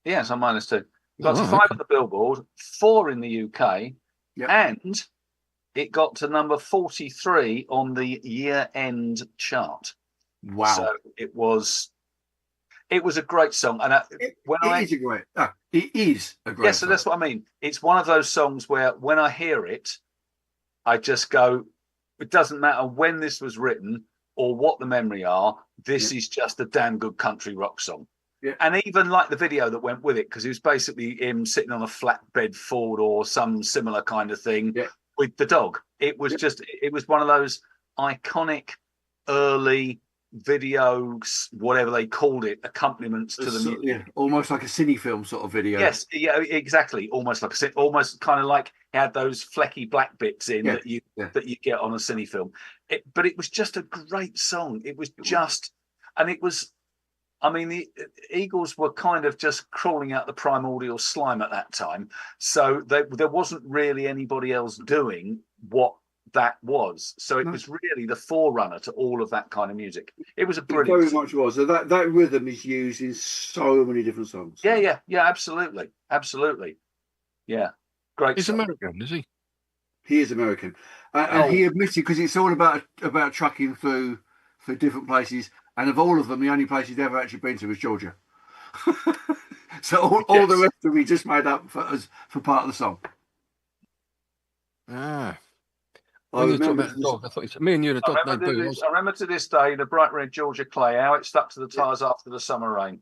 Yeah, it's on my list too. It got to 5 okay. on the Billboard, 4 in the UK, Yep. and it got to number 43 on the year-end chart. Wow. So it was a great song, and It is a great yeah, so song. that's what I mean. It's one of those songs where when I hear it, I just go, it doesn't matter when this was written or what the memory are, this is just a damn good country rock song. Yeah. And even like the video that went with it, because it was basically him sitting on a flatbed Ford or some similar kind of thing with the dog. It was it was one of those iconic early videos, whatever they called it, accompaniments to the music. Yeah, almost like a cine film sort of video. Yes, yeah, exactly. Almost kind of like it had those flecky black bits in that you get on a cine film. But it was just a great song. It was just, and it was. I mean, the Eagles were kind of just crawling out the primordial slime at that time, so there wasn't really anybody else doing what that was. So it was really the forerunner to all of that kind of music. It was a brilliant. It very much was. So that rhythm is used in so many different songs. Yeah, absolutely. Yeah, great. He's song. American, is he? He is American, and he admitted, because it's all about trucking through different places, and of all of them, the only place he'd ever actually been to was Georgia. So all the rest of it he just made up for part of the song. Ah. I When you talk remember about the dog, I thought it's me and you and the dog. I remember to this day the bright red Georgia clay, how it stuck to the tyres after the summer rain.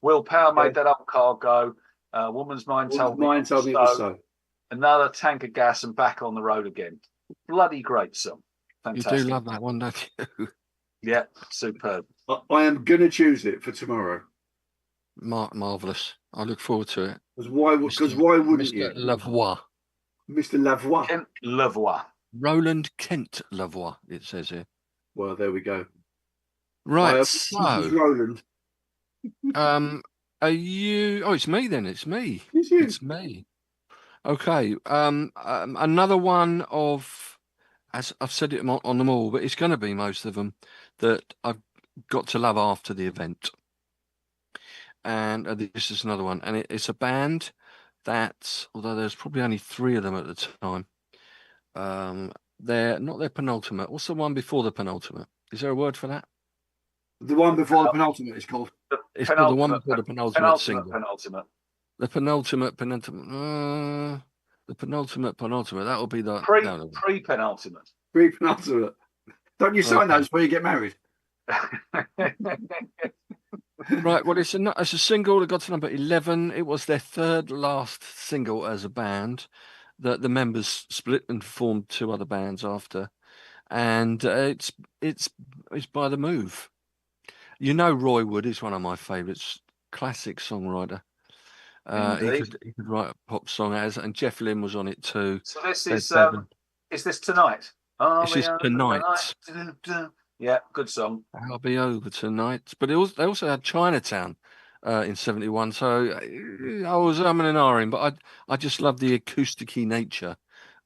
Will Power made that old car go. Woman's mind told me it was so. Another tank of gas and back on the road again. Bloody great song. Fantastic. You do love that one, don't you? Yeah, superb. I am going to choose it for tomorrow. Marvellous. I look forward to it. Because why wouldn't you? Mr. Lavoie. Mr. Lavoie. Kent Lavoie. Roland Kent Lavoie, it says here. Well, there we go. Right, Roland. Are you... Oh, it's me then. It's me. It's me. Okay. Another one of as I've said it on them all, but it's going to be most of them that I've got to love after the event. And this is another one, and it's a band that, although there's probably only 3 of them at the time, they're not their penultimate. What's the one before the penultimate? Is there a word for that? The one before the penultimate is called. It's called the one before the penultimate single. Penultimate. The penultimate. The penultimate. That'll be the Pre-penultimate. Pre-penultimate. Don't you sign those before you get married? Right. Well, it's a single that got to number 11. It was their 3rd last single as a band. That the members split and formed 2 other bands after, and it's by The Move. You know, Roy Wood is one of my favourites. Classic songwriter. He could write a pop song and Jeff Lynne was on it too. So this is this Tonight? This is Tonight. Yeah, good song. I'll be over tonight. But they also had Chinatown in 71. So I was and ahhing, but I just love the acousticy nature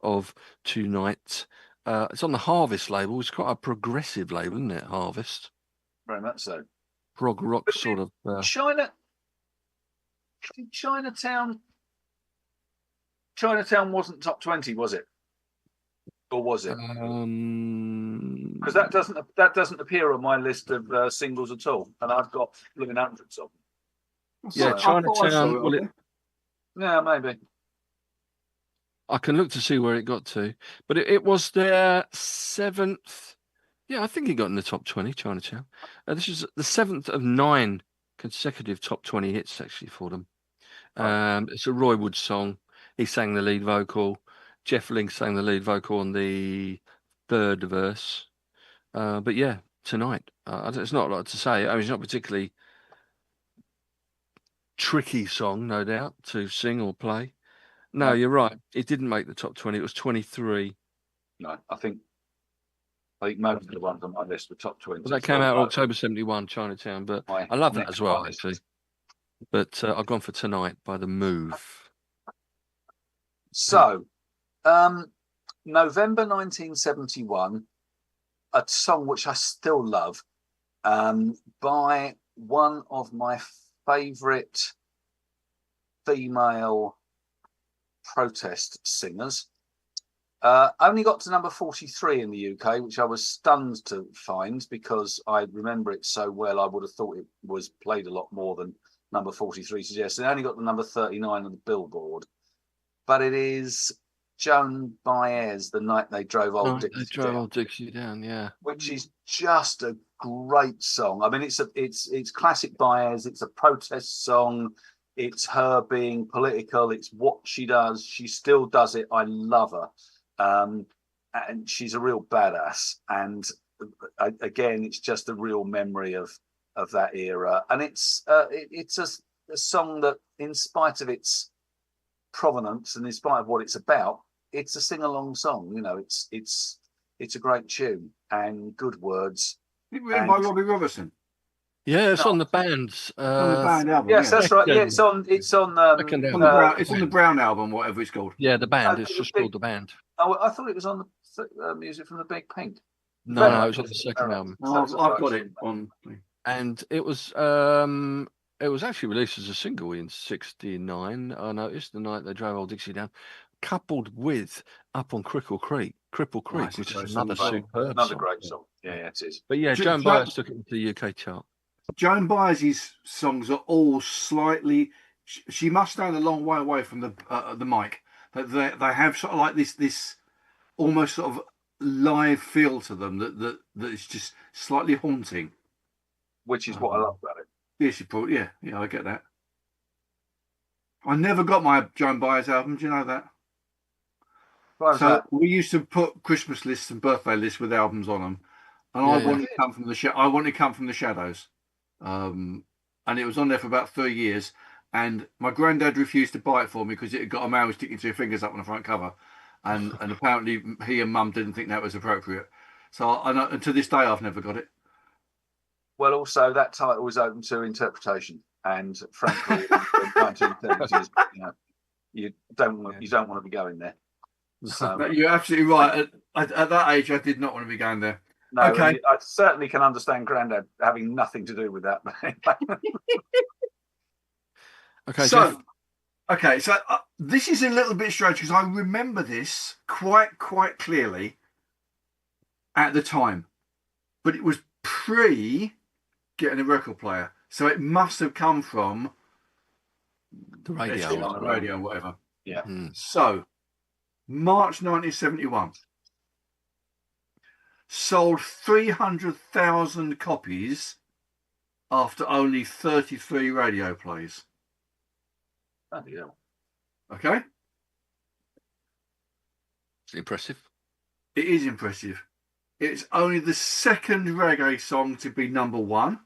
of Tonight. It's on the Harvest label. It's quite a progressive label, isn't it? Harvest. Very much so. Prog rock sort of. Chinatown wasn't top 20, was it? Or was it? Because that doesn't appear on my list of singles at all, and I've got living hundreds of them. Yeah, Chinatown. Yeah, maybe. I can look to see where it got to, but it was their 7th. Yeah, I think it got in the top 20. Chinatown. This is the 7th of 9 consecutive top 20 hits actually for them. It's a Roy Wood song. He sang the lead vocal. Jeff Lynne sang the lead vocal on the 3rd verse. But yeah, Tonight. It's not a lot to say. I mean, it's not particularly tricky song, no doubt, to sing or play. No, you're right. It didn't make the top 20. It was 23. No, I think most of the ones on my list were top 20. Well, that came out October 71, Chinatown. But I love that as well, actually. But I've gone for Tonight by The Move. So, November 1971, a song which I still love, by one of my favourite female protest singers. Only got to number 43 in the UK, which I was stunned to find because I remember it so well. I would have thought it was played a lot more than number 43 suggests. It only got to number 39 on the Billboard. But it is Joan Baez, The Night They Drove Old Dixie Down, yeah. Which is just a great song. I mean, it's classic Baez. It's a protest song. It's her being political. It's what she does. She still does it. I love her. And she's a real badass. And again, it's just a real memory of that era. And it's a song that, in spite of its provenance and in spite of what it's about, it's a sing-along song. You know, it's a great tune and good words. It written by Robbie Robertson. Yeah, it's on the band's on the band album. Yes, that's right. Yeah, it's on. It's on the Brown album, whatever it's called. Yeah, the band. It's just called the band. Oh, I thought it was on the music from the Big Pink. No, it was on the second album. No, I've got it on. And it was actually released as a single in '69. I noticed The Night They Drove Old Dixie Down, coupled with Up on Cripple Creek, which is another superb another song. great song. Yeah, it is. But yeah, Joan Baez took it into the UK chart. Joan Baez's songs are all slightly. She must stand a long way away from the mic. But they have sort of like this almost sort of live feel to them that is just slightly haunting. Which is what I love about it. Yes, I get that. I never got my Joan Baez album. Do you know that? We used to put Christmas lists and birthday lists with albums on them, and I wanted to come from the Shadows, and it was on there for about 3 years. And my granddad refused to buy it for me because it had got a man sticking 2 fingers up on the front cover, and apparently he and Mum didn't think that was appropriate. So and to this day, I've never got it. Well, also that title was open to interpretation, and frankly, in the 1930s, you don't want to be going there. So No, you're absolutely right. At that age, I did not want to be going there. no, Okay. I certainly can understand Grandad having nothing to do with that. Okay, Jeff. So this is a little bit strange because I remember this quite clearly at the time, but it was pre getting a record player, so it must have come from The radio. on the radio, or whatever. Yeah. So March 1971 sold 300,000 copies after only 33 radio plays. Bloody hell. Okay, It's impressive. it is impressive. It's only the second reggae song to be number one.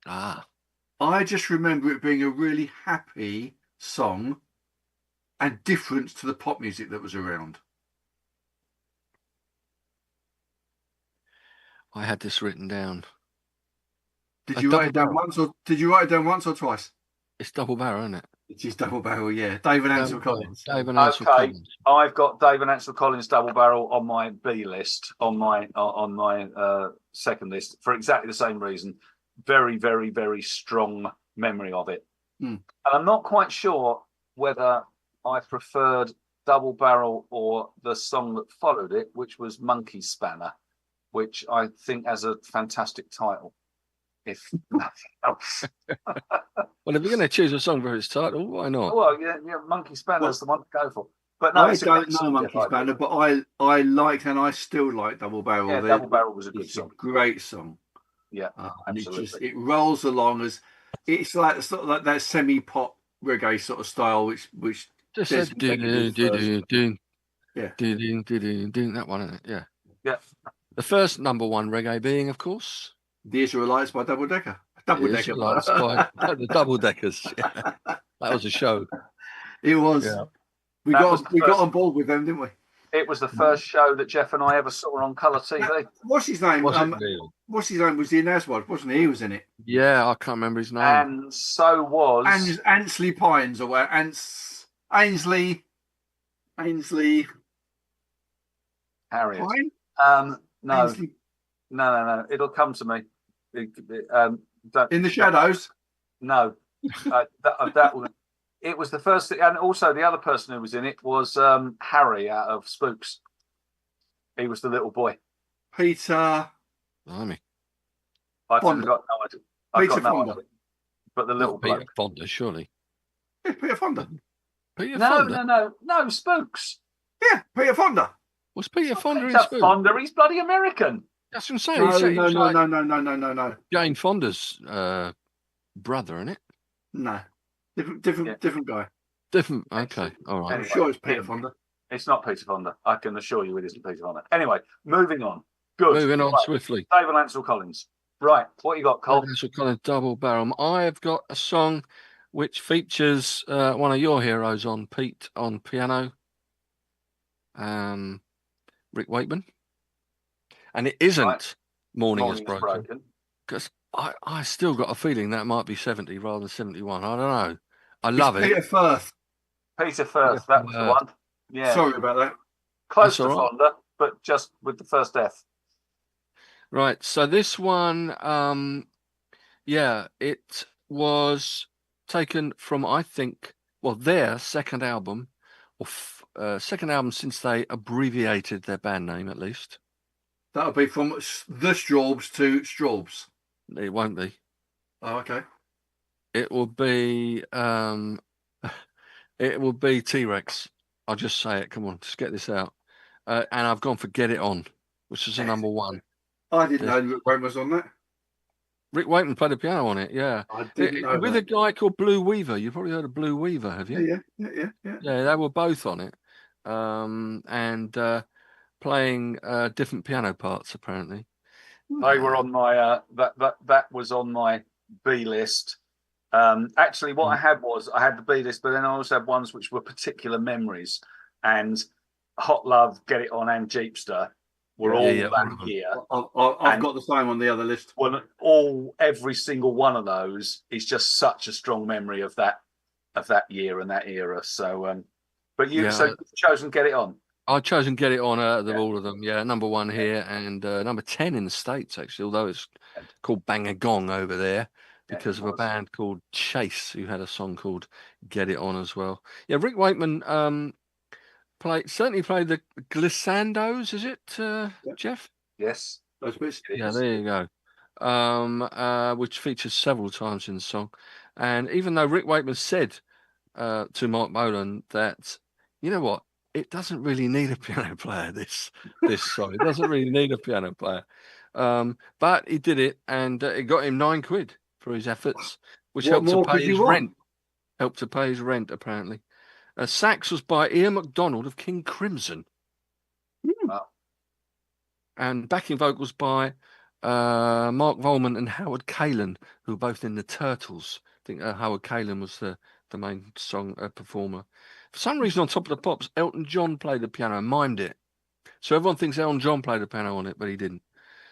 Ah, I just remember it being a really happy song and different to the pop music that was around. I had this written down. Did you write it down once or twice? It's double barrel, isn't it? It is double barrel, yeah. David Ansel Collins. David Ansel Okay, Collins. I've got David Ansel Collins double barrel on my B list, on my second list for exactly the same reason. Very, very, very strong memory of it. And I'm not quite sure whether I preferred double barrel or the song that followed it, which was Monkey Spanner, which I think has a fantastic title, if nothing else. Well, if you're going to choose a song for its title, why not? Well, yeah, Monkey Spanner's the one to go for. But no, I it's a don't great know song, Monkey Jeff, Spanner, but I liked and I still like Double Barrel. Yeah, Double Barrel was a good It's song. a great song. Yeah, and absolutely. it rolls along as it's like sort of like that semi-pop reggae sort of style, which Just Des said Mckenzie first. Yeah. that one, isn't it? Yeah. Yeah. The first number one reggae being, of course, The Israelites by Double Decker. The Israelites by the Double Deckers. Yeah. That was a show. It was. Yeah. We got on board with them, didn't we? It was the first show that Jeff and I ever saw on colour TV. What's his name? Was it really? What's his name? Was he in Aswad, wasn't he? He was in it. Yeah, I can't remember his name. And so was Ansley Pines, or where Ainsley Harriet. Pine? No, Ainsley, no. It'll come to me. in the shadows. No, that was. It was the first, and also the other person who was in it was Harry out of Spooks. He was the little boy. Peter. Blimey. I've Fonda. got no idea. Peter Fonda. But the little Peter bloke. Fonda, surely. Yeah, Peter Fonda. Peter No, Fonda? no, Spooks. Yeah, Peter Fonda. Was Peter Fonda in Peter Spoon? Fonda, he's bloody American. That's what I'm saying. No. Jane Fonda's brother, isn't it? No. Different guy. Different. Okay. All right. I'm sure it's Peter Fonda. It's not Peter Fonda. I can assure you it isn't Peter Fonda. Anyway, moving on. Good. Moving on Right. swiftly. David Ansel Collins. Right. What you got, Cole? That's a kind of double barrel. I've got a song which features one of your heroes on Pete on piano, Rick Wakeman, and it isn't Right. Morning Morning Is is Broken, because I still got a feeling that might be 70 rather than 71. I don't know. I love it. Peter Firth. Peter Firth. That was the one. Yeah. Sorry about that. Close That's to all right. Fonda, but just with the first F. Right. So this one, it was taken from, I think, their second album, or second album since they abbreviated their band name, at least. That would be from the Straubs to Straubs. It won't be. Oh, okay. It will be it will be T-Rex. I'll just say it. Come on, just get this out. And I've gone for Get It On, which is a number one. I didn't know Rick Wakeman was on that. Rick Wakeman played the piano on it, yeah. I didn't know with that. a guy called Blue Weaver. You've probably heard of Blue Weaver, have you? Yeah. Yeah, they were both on it. And playing different piano parts, apparently. They were on my that was on my B list. Actually, what I had the B list, but then I also had ones which were particular memories. And Hot Love, Get It On, and Jeepster were all that year. I've got the same on the other list. Well, every single one of those is just such a strong memory of that year and that era. So But you've chosen Get It On. I've chosen Get It On out of all of them. Yeah, number 1 here and number 10 in the States, actually, although it's called Bang a Gong over there because of a band called Chase who had a song called Get It On as well. Yeah, Rick Wakeman certainly played the glissandos, is it, Jeff? Yes. Those bits. Yeah, there you go. Which features several times in the song. And even though Rick Wakeman said to Mark Bolan that, you know what, it doesn't really need a piano player, this song. It doesn't really need a piano player. But he did it, and it got him £9 for his efforts, which helped to pay his rent. Helped to pay his rent, apparently. Sax was by Ian MacDonald of King Crimson. Wow. And backing vocals by Mark Volman and Howard Kaylan, who were both in the Turtles. I think Howard Kaylan was the main song performer. For some reason, on Top of the Pops, Elton John played the piano and mimed it. So everyone thinks Elton John played the piano on it, but he didn't.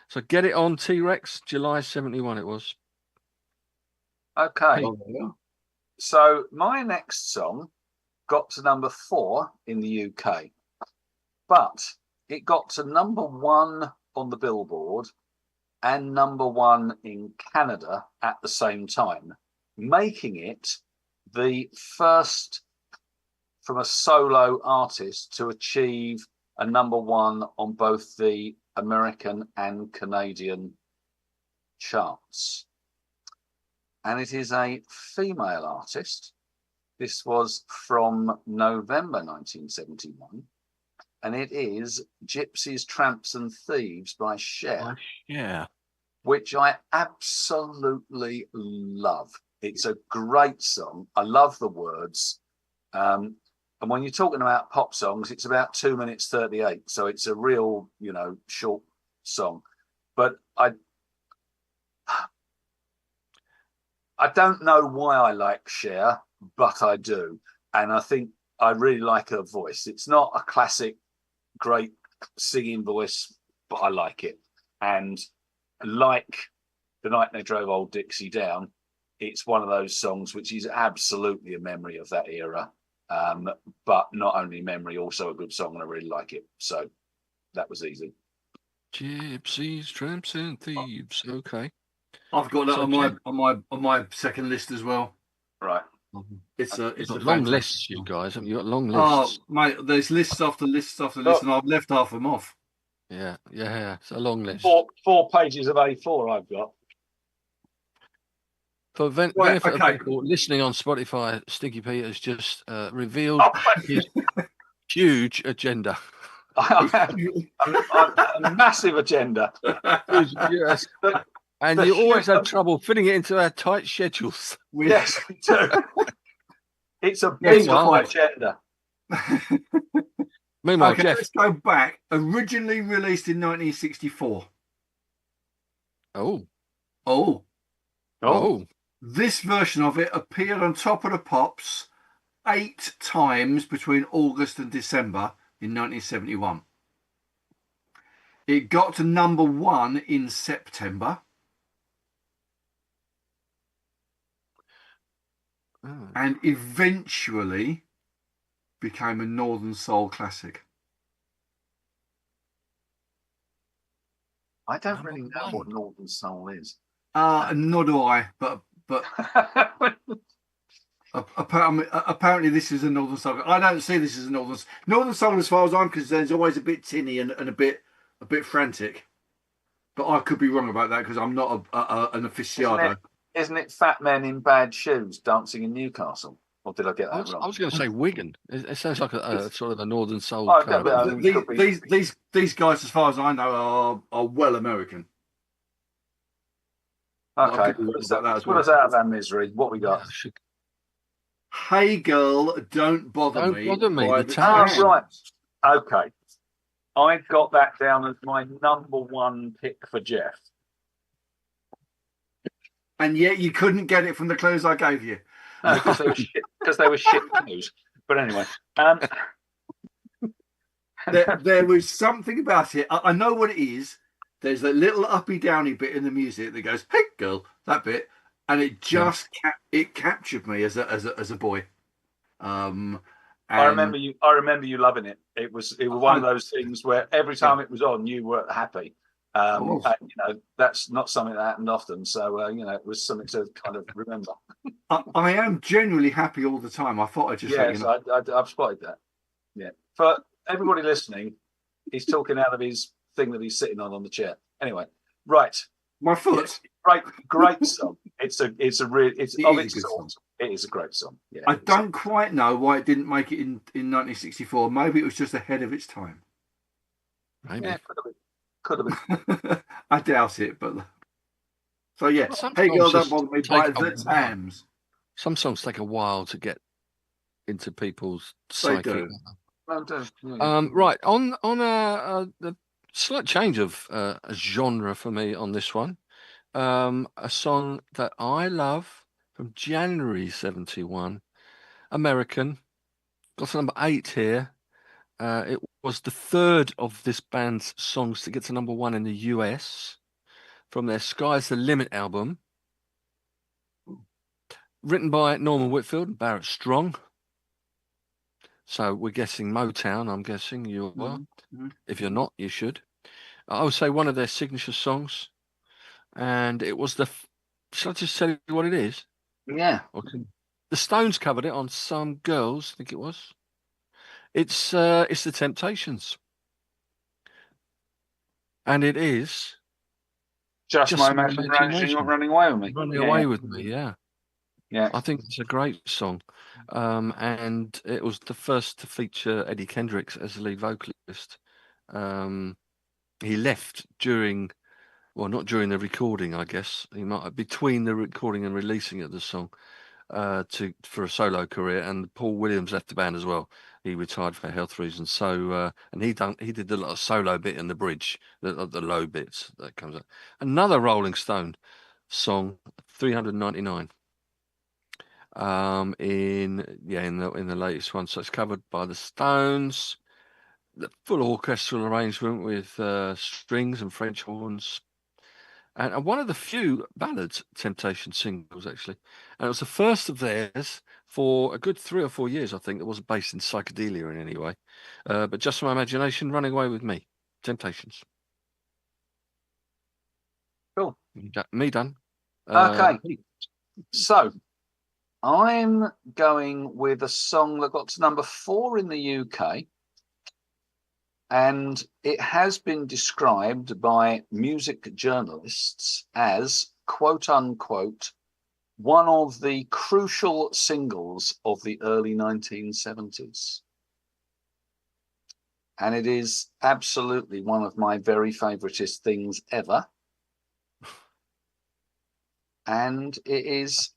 So Get It On, T-Rex, July 71 it was. Okay. So my next song got to number 4 in the UK, but it got to number 1 on the Billboard and number 1 in Canada at the same time, making it the first from a solo artist to achieve a number 1 on both the American and Canadian charts. And it is a female artist. This was from November 1971. And it is Gypsies, Tramps and Thieves by Cher. Yeah. Which I absolutely love. It's a great song. I love the words. And when you're talking about pop songs, it's about 2 minutes 38. So it's a real, short song. But I don't know why I like Cher, but I do. And I think I really like her voice. It's not a classic, great singing voice, but I like it. And like The Night They Drove Old Dixie Down, it's one of those songs which is absolutely a memory of that era. But not only memory, also a good song, and I really like it. So that was easy. Gypsies, Tramps and Thieves. Okay. I've got that on my second list as well. Right. It's a long lists, you guys. Haven't you got long lists? Oh, mate, there's lists after lists after lists, and I've left half of them off. Yeah. It's a long list. 4 pages of A4 I've got. For benefit of people listening on Spotify, Stinky Pete has just revealed his huge agenda. a massive agenda. Yes. And you always have trouble fitting it into our tight schedules. Yes, we do. It's a big agenda. Meanwhile, Jeff. Let's go back. Originally released in 1964. Oh. This version of it appeared on Top of the Pops 8 times between August and December in 1971. It got to number 1 in September. And eventually became a Northern Soul classic. I don't really know what Northern Soul is. Nor do I, but apparently this is a Northern Soul. I don't see this as a Northern Soul as far as I'm concerned. Is always a bit tinny and a bit frantic. But I could be wrong about that because I'm not an aficionado. Isn't it Fat Men in Bad Shoes dancing in Newcastle? Or did I get that wrong? I was going to say Wigan. It sounds like a sort of a Northern Soul. These guys, as far as I know, are well American. Okay, put us out of our misery. What we got? Hey Girl, Don't Bother Me. Right. Okay. I've got that down as my number 1 pick for Jeff. And yet you couldn't get it from the clues I gave you. No, because they were shit clues. But anyway. There was something about it. I know what it is. There's a little uppy downy bit in the music that goes, "Hey girl," that bit, and it just it captured me as a boy. I remember you loving it. It was one of those things where every time it was on, you were happy. And, that's not something that happened often. So it was something to kind of remember. I am genuinely happy all the time. I thought I'd just let you know. I've spotted that. Yeah. For everybody listening, he's talking out of his thing that he's sitting on the chair. Anyway, right. My foot. Yeah, great song. It is a great song. Yeah. I don't quite know why it didn't make it in 1964. Maybe it was just ahead of its time. Maybe. Yeah, could have been. I doubt it, but so yeah. Some Hey girl, songs don't bother me just by take a the while. Tams. Some songs take a while to get into people's They psyche. do. Right, on the slight change of a genre for me on this one. A song that I love from January 71, American. Got to number 8 here. It was the third of this band's songs to get to number 1 in the US from their Sky's the Limit album. Written by Norman Whitfield and Barrett Strong. So we're guessing Motown, I'm guessing you are. Mm-hmm. If you're not, you should. I would say one of their signature songs. And it was shall I just tell you what it is? Yeah. Okay. The Stones covered it on Some Girls, I think it was. It's the Temptations. And it is Just my imagination running away with me. Running away with me, yeah. Yeah. I think it's a great song. And it was the first to feature Eddie Kendricks as the lead vocalist. He left during, well, not during the recording, I guess. He might between the recording and releasing of the song for a solo career. And Paul Williams left the band as well. He retired for health reasons. So and he did the little solo bit in the bridge, the low bits that comes up. Another Rolling Stone song, 399. In the latest one, so it's covered by the Stones, the full orchestral arrangement with strings and French horns, and one of the few ballads Temptation singles actually, and it was the first of theirs for a good 3 or 4 years, I think, that wasn't based in psychedelia in any way, but just my imagination, running away with me, Temptations. Cool. Me done. Okay, so I'm going with a song that got to number 4 in the UK, and it has been described by music journalists as, quote unquote, one of the crucial singles of the early 1970s. And it is absolutely one of my very favoritist things ever. And it is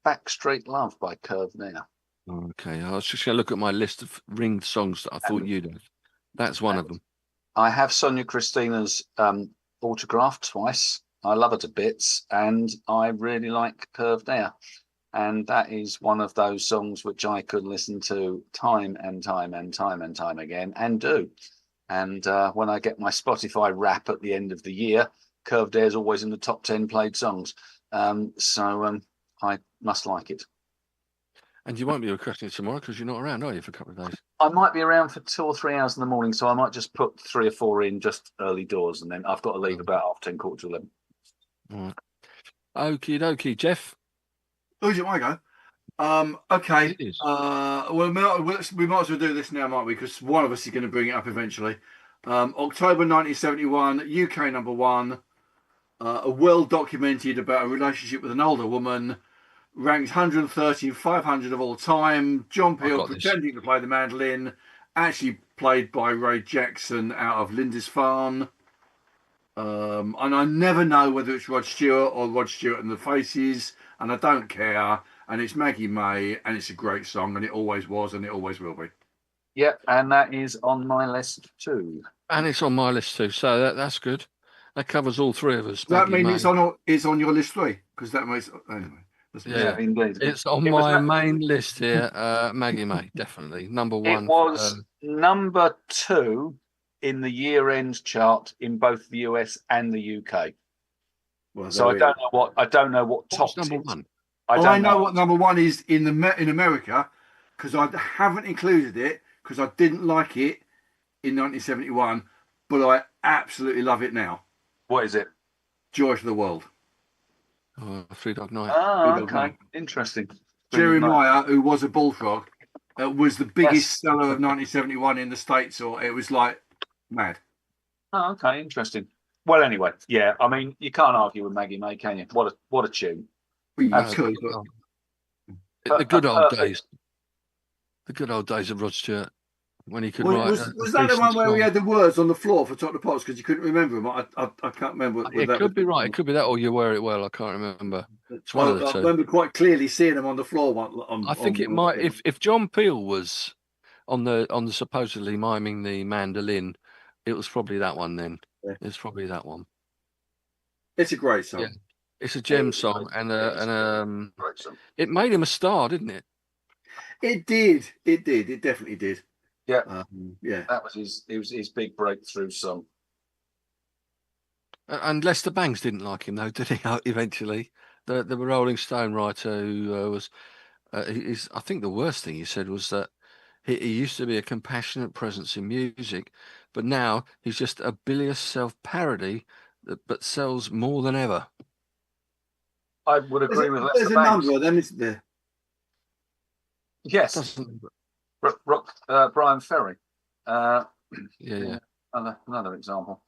Backstreet Love by Curved Air. Okay, I was just going to look at my list of ringed songs that I thought you'd have. That's one of them. I have Sonia Christina's autograph twice. I love her to bits, and I really like Curved Air. And that is one of those songs which I could listen to time and time and time and time again, and do. And when I get my Spotify wrap at the end of the year, Curved Air is always in the top 10 played songs. So I must like it. And you won't be requesting it tomorrow because you're not around, are you, for a couple of days? I might be around for 2 or 3 hours in the morning, so I might just put 3 or 4 in just early doors, and then I've got to leave about 10, 11:15. All right. Okie dokie, Jeff. Who's it? My go. Okay. It is. Well, we might as well do this now, might we? Because one of us is going to bring it up eventually. October 1971, UK number 1. A well documented about a relationship with an older woman. Ranked 130 and 500 of all time. John Peel pretending to play the mandolin, actually played by Ray Jackson out of Lindisfarne. And I never know whether it's Rod Stewart or Rod Stewart and the Faces, and I don't care. And it's Maggie May, and it's a great song, and it always was, and it always will be. Yeah, and that is on my list too. And it's on my list too, so that's good. That covers all 3 of us. That means it's on your list 3, because that makes anyway. Yeah, indeed. It's on my main list here. Maggie May, definitely number 1. It was number 2 in the year-end chart in both the US and the UK. Well, so I don't know what top number 1. I know what number 1 is in America. because I haven't included it because I didn't like it in 1971, but I absolutely love it now. What is it? Joy for the World. Three Dog Night. Ah, okay. Interesting. Jeremiah, who was a bullfrog, was the biggest Yes. seller of 1971 in the States, or it was like mad. Oh, okay. Interesting. Well, anyway, yeah. I mean, you can't argue with Maggie May, can you? What a tune. Well, you No, could, but the good old Perfect. days. The good old days of Rod Stewart, when he could was, write. was that the one where we had the words on the floor for Top of the Pops because you couldn't remember them? I can't remember. It could be right. It could be that, or You Wear It Well. I can't remember. It's one of the I two. remember quite clearly seeing them on the floor. I think it might. If John Peel was on the supposedly miming the mandolin, it was probably that one. Then it's probably that one. It's a great song. Yeah, it's a gem song, and Great song. it made him a star, didn't it? It did. It did. It definitely did. Yeah. Yeah. That was his big breakthrough song. And Lester Bangs didn't like him though, did he? Eventually, the Rolling Stone writer who was, I think the worst thing he said was that he used to be a compassionate presence in music, but now he's just a bilious self-parody but sells more than ever. I would agree with Lester There's a Bangs. number of them, isn't there? Yes. Brian Ferry. Yeah. Another example.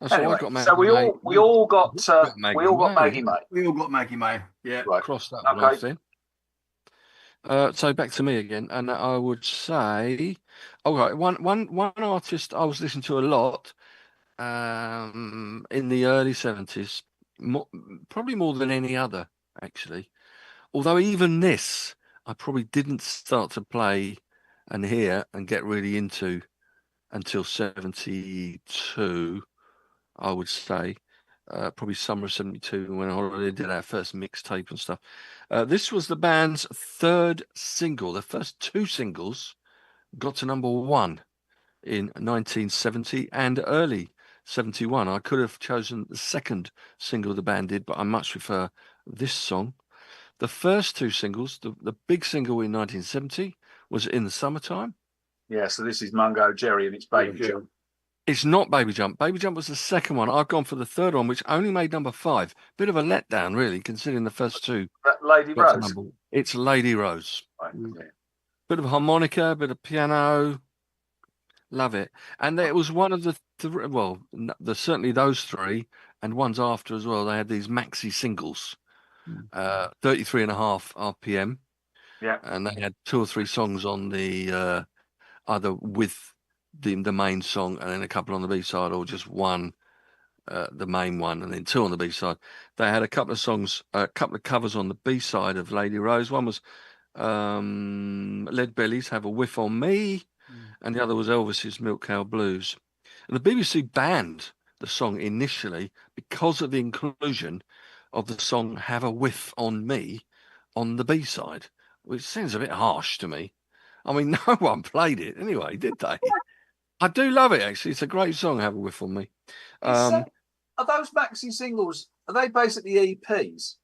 So Anyway, I got Maggie so we all got Maggie May. We all got Maggie May. Yeah. Right. Cross that one off then. So back to me again, and I would say, all right, one artist I was listening to a lot in the early 70s, probably more than any other, actually. Although even this, I probably didn't start to play and hear and get really into until 72, I would say. Probably summer of 72 when I did our first mixtape and stuff. This was the band's third single. The first two singles got to number one in 1970 and early 71. I could have chosen the second single the band did, but I much prefer this song. The first two singles, the big single in 1970 was In the Summertime. Yeah, so this is Mungo Jerry and it's Baby Jump. It's not Baby Jump. Baby Jump was the second one. I've gone for the third one, which only made number 5. Bit of a letdown, really, considering the first two. Lady Rose. It's Lady Rose. Right, yeah. Bit of harmonica, bit of piano. Love it. And it was one of the certainly those three and ones after as well. They had these maxi singles, 33.5 RPM. Yeah. And they had 2 or 3 songs on the either with the main song and then a couple on the B-side, or just one, the main one, and then 2 on the B-side. They had a couple of songs, a couple of covers on the B-side of Lady Rose. One was Lead Belly's Have a Whiff on Me, and the other was Elvis's Milk Cow Blues. And the BBC banned the song initially because of the inclusion of the song Have a Whiff on Me on the B-side, which sounds a bit harsh to me. I mean, no one played it anyway, did they? I do love it, actually. It's a great song, Have a Whiff on Me. Are those maxi singles, are they basically EPs?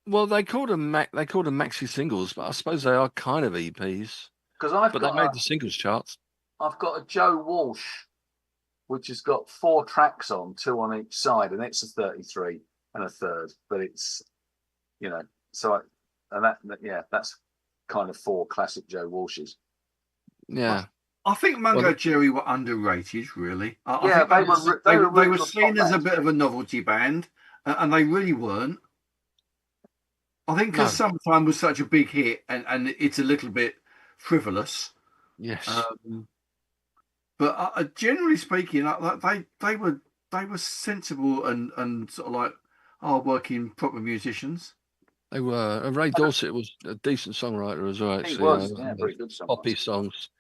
Well, they called them maxi singles, but I suppose they are kind of EPs. But they made the singles charts. I've got a Joe Walsh, which has got 4 tracks on, 2 on each side, and it's a 33 and a third. But it's, that's kind of 4 classic Joe Walshes. Yeah. I think Mungo Jerry were underrated, really. They were seen as a bit of a novelty band, and they really weren't. I think because Summertime was such a big hit, and it's a little bit frivolous. Yes. But generally speaking, they were sensible and sort of like hard-working proper musicians. They were. And Ray Dorset was a decent songwriter as well, actually. He was, very good songwriter. Poppy songs.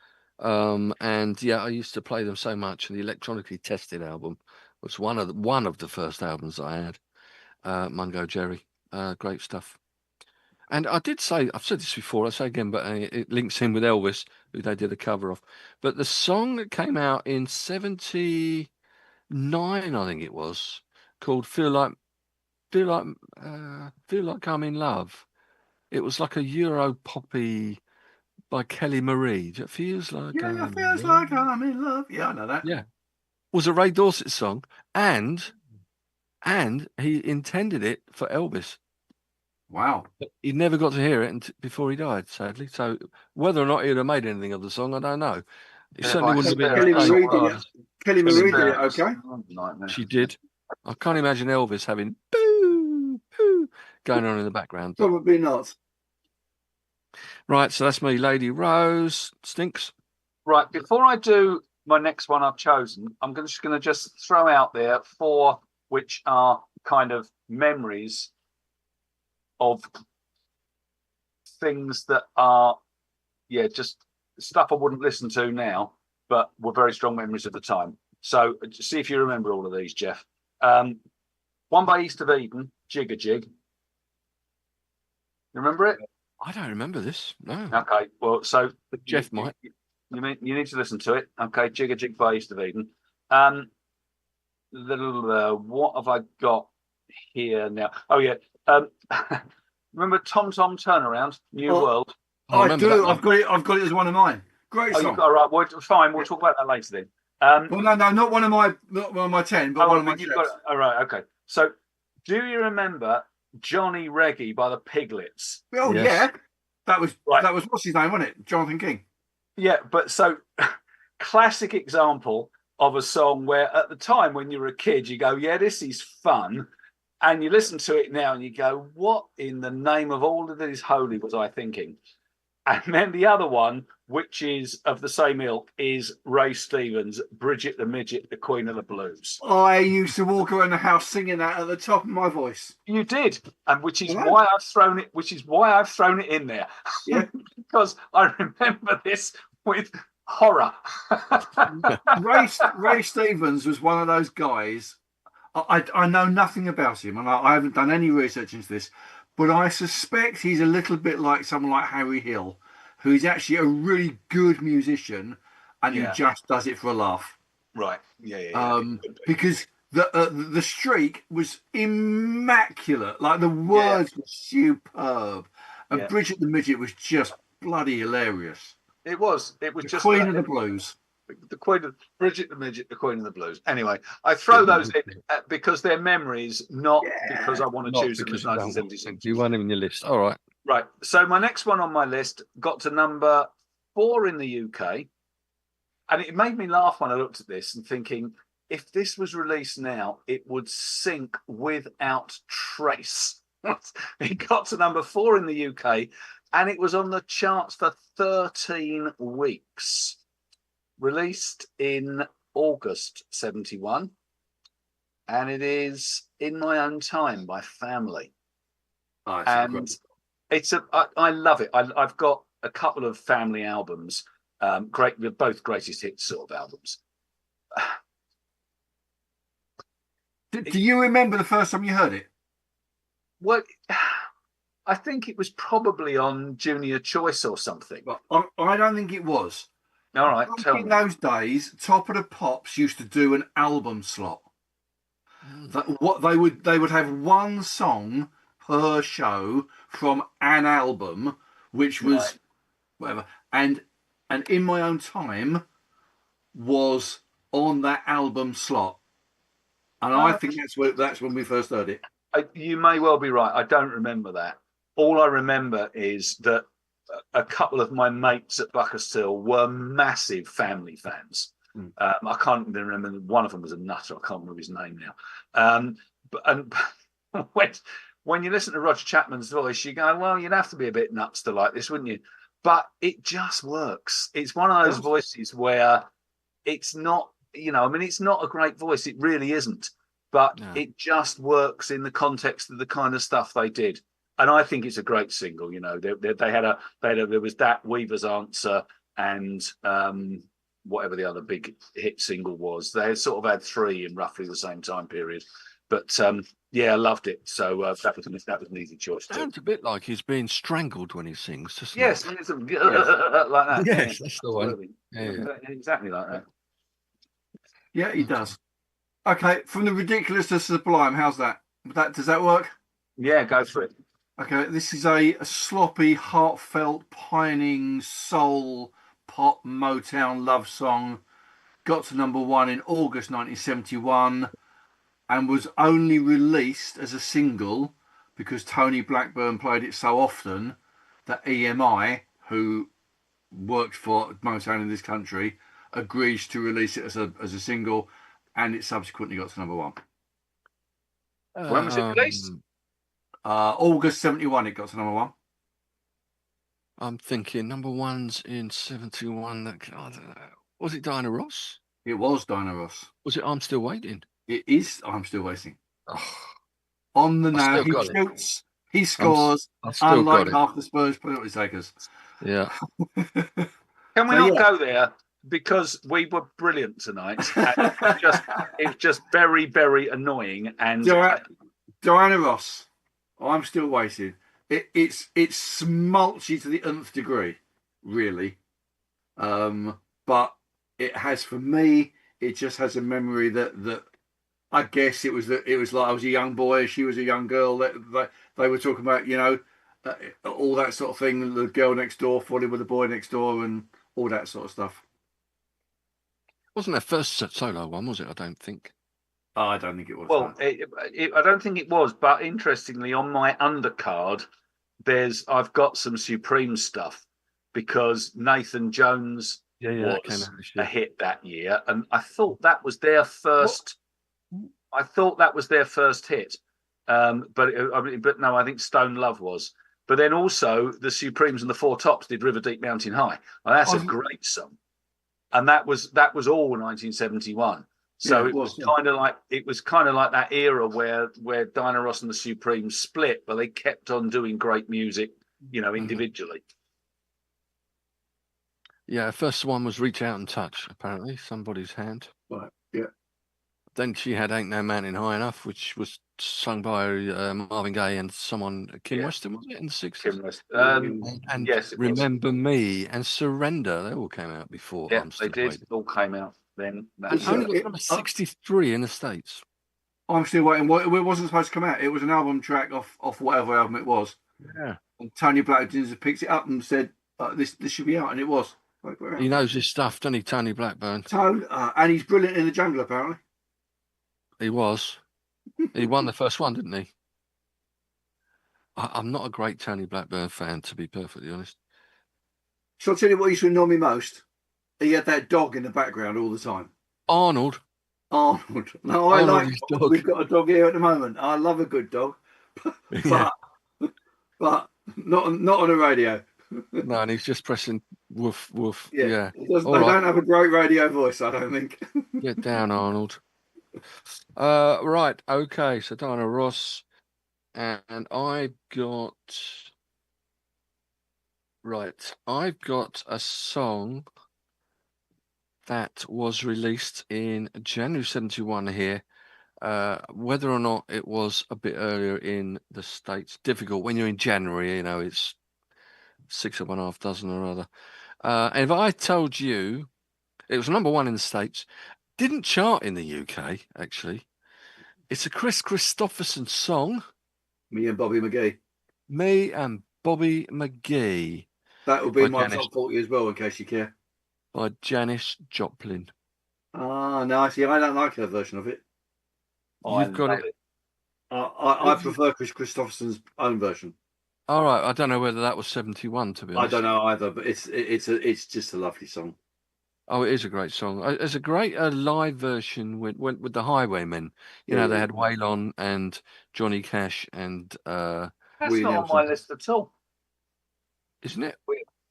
And yeah, I used to play them so much. And the Electronically Tested album was one of the first albums I had. Mungo Jerry, great stuff. And I did say, I've said this before, I'll say again, but it links in with Elvis, who they did a cover of. But the song that came out in 79, I think it was, called Feel Like I'm in Love. It was like a Euro poppy by Kelly Marie. It feels like Yeah, I'm it feels in love. like I'm in love. Yeah, I know that. Yeah, was a Ray Dorset song, and he intended it for Elvis. Wow. But he never got to hear it before he died, sadly. So whether or not he'd have made anything of the song, I don't know. It certainly wouldn't have been Kelly the same Marie did it. stars. Kelly Marie did it. Okay. She did. I can't imagine Elvis having boo, boo going on in the background. But... Probably not. Right, so that's me, Lady Rose. Stinks. Right, before I do my next one I've chosen, I'm just going to throw out there 4 which are kind of memories of things that are, just stuff I wouldn't listen to now, but were very strong memories at the time. So see if you remember all of these, Jeff. One by East of Eden, Jig a Jig. You remember it? I don't remember this. No. Okay, well, so But Jeff might. You need to listen to it. Okay, Jig a Jig by East of Eden. What have I got here now? Oh yeah. Remember Tom Tom Turnaround, New World? I do. I've got it as one of mine. Great song. You've got it right. Well, fine. We'll talk about that later then. Well, no, not one of my 10, but one of my you've got it. All right. Okay. So, do you remember Johnny Reggae by the Piglets? Oh Yes. yeah, that was Right. that was what's his name, wasn't it? Jonathan King. Yeah, but so classic example of a song where at the time when you were a kid, you go, yeah, this is fun. And you listen to it now and you go, what in the name of all that is holy was I thinking? And then the other one, which is of the same ilk, is Ray Stevens, Bridget the Midget, the Queen of the Blues. I used to walk around the house singing that at the top of my voice. You did, and which is why I've thrown it. Which is why I've thrown it in there, because I remember this with horror. Ray Stevens was one of those guys. I know nothing about him, and I haven't done any research into this, but I suspect he's a little bit like someone like Harry Hill, who is actually a really good musician, and he just does it for a laugh. Right. Yeah. Because the streak was immaculate. Like the words were superb, and Bridget the Midget was just bloody hilarious. It was The just Queen of the Blues. The Queen of Bridget the Midget, the Queen of the Blues. Anyway, I throw those in because they're memories, not because I want to choose them as 1976. You want him in your list. All right. Right. So my next one on my list got to number 4 in the UK. And it made me laugh when I looked at this and thinking, if this was released now, it would sink without trace. It got to number 4 in the UK and it was on the charts for 13 weeks. Released in August 71, and it is In My Own Time by Family. Oh, and I love it. I've got a couple of Family albums, both greatest hits sort of albums. Do you remember the first time you heard it? Well, I think it was probably on Junior Choice or something. But I don't think it was. All right, in those days, Top of the Pops used to do an album slot. What they would have one song per show from an album, which was whatever, and In My Own Time was on that album slot, and I think that's when we first heard it. You may well be right. I don't remember that. All I remember is that a couple of my mates at Buckerstill were massive Family fans. I can't even remember. One of them was a nutter. I can't remember his name now. When you listen to Roger Chapman's voice, you go, well, you'd have to be a bit nuts to like this, wouldn't you? But it just works. It's one of those voices where it's not, it's not a great voice. It really isn't. But it just works in the context of the kind of stuff they did. And I think it's a great single. There was that Weaver's Answer and whatever the other big hit single was. They sort of had 3 in roughly the same time period. But I loved it. So that was an easy choice too. Sounds a bit like he's being strangled when he sings. Yes, and it's like that. Yes, that's the one. Yeah. Exactly like that. Yeah, he does. Okay, from the ridiculous to sublime. How's that? Does that work? Yeah, go for it. Okay, this is a sloppy, heartfelt, pining soul pop Motown love song. Got to number one in August 1971 and was only released as a single because Tony Blackburn played it so often that EMI, who worked for Motown in this country, agreed to release it as a single, and it subsequently got to number one. When was it released? August 71, it got to number one. I'm thinking number one's in 71. I don't know. Was it Diana Ross? It was Diana Ross. Was it I'm Still Waiting? It is I'm Still Waiting. Oh, On the I now, still he got it. shoots, he scores, I still got unlike it. half the Spurs penalty takers. Yeah. Can we not go there? Because we were brilliant tonight. And it's just very, very annoying. And Diana Ross, I'm Still Waiting. It's smulchy to the nth degree, really. But it has, for me, it just has a memory that I guess it was like I was a young boy, she was a young girl. That they were talking about, all that sort of thing. The girl next door falling with the boy next door, and all that sort of stuff. Wasn't their first solo one, was it? I don't think. Oh, I don't think it was. Well, I don't think it was. But interestingly, on my undercard, I've got some Supreme stuff because Nathan Jones was a hit that year, and I thought that was their first. I thought that was their first hit, but no, I think Stone Love was. But then also the Supremes and the Four Tops did River Deep Mountain High. Well, that's a great song, and that was all 1971. So it was kind of like that era where Diana Ross and the Supremes split, but they kept on doing great music, individually. Yeah, first one was Reach Out and Touch, apparently, somebody's hand. Right, yeah. Then she had Ain't No Mountain High Enough, which was sung by Marvin Gaye and Kim Weston, was it, in the 60s? Kim Weston. And yes, Remember Me and Surrender, they all came out before. Yeah, they did. All came out then. And only got number 63 in the States. I'm Still Waiting. Well, it wasn't supposed to come out. It was an album track off whatever album it was. Yeah. And Tony Blackburn picked it up and said, this should be out, and it was. He knows his stuff, doesn't he, Tony Blackburn? And he's brilliant in the jungle, apparently. He was. He won the first one, didn't he? I'm not a great Tony Blackburn fan, to be perfectly honest. Shall I tell you what used to annoy me most? He had that dog in the background all the time. Arnold. No, I like his dog. We've got a dog here at the moment. I love a good dog, but not on the radio. No, and he's just pressing woof woof. Yeah. They don't have a great radio voice, I don't think. Get down, Arnold. Right, okay, so Diana Ross, and I've got a song that was released in January 71 here. Whether or not it was a bit earlier in the States, difficult when you're in January, it's 6 or 1/2 dozen or other. And if I told you it was number one in the States, didn't chart in the UK, actually. It's a Chris Christopherson song. Me and Bobby McGee. Me and Bobby McGee. That will be in my top 40 as well, in case you care. By Janis Joplin. Ah, no, see, I don't like her version of it. You've got it. I prefer Chris Christopherson's own version. All right, I don't know whether that was 71, to be honest. I don't know either, but it's just a lovely song. Oh, it is a great song. There's a great live version with the Highwaymen. They had Waylon and Johnny Cash and that's not on my list at all, isn't it?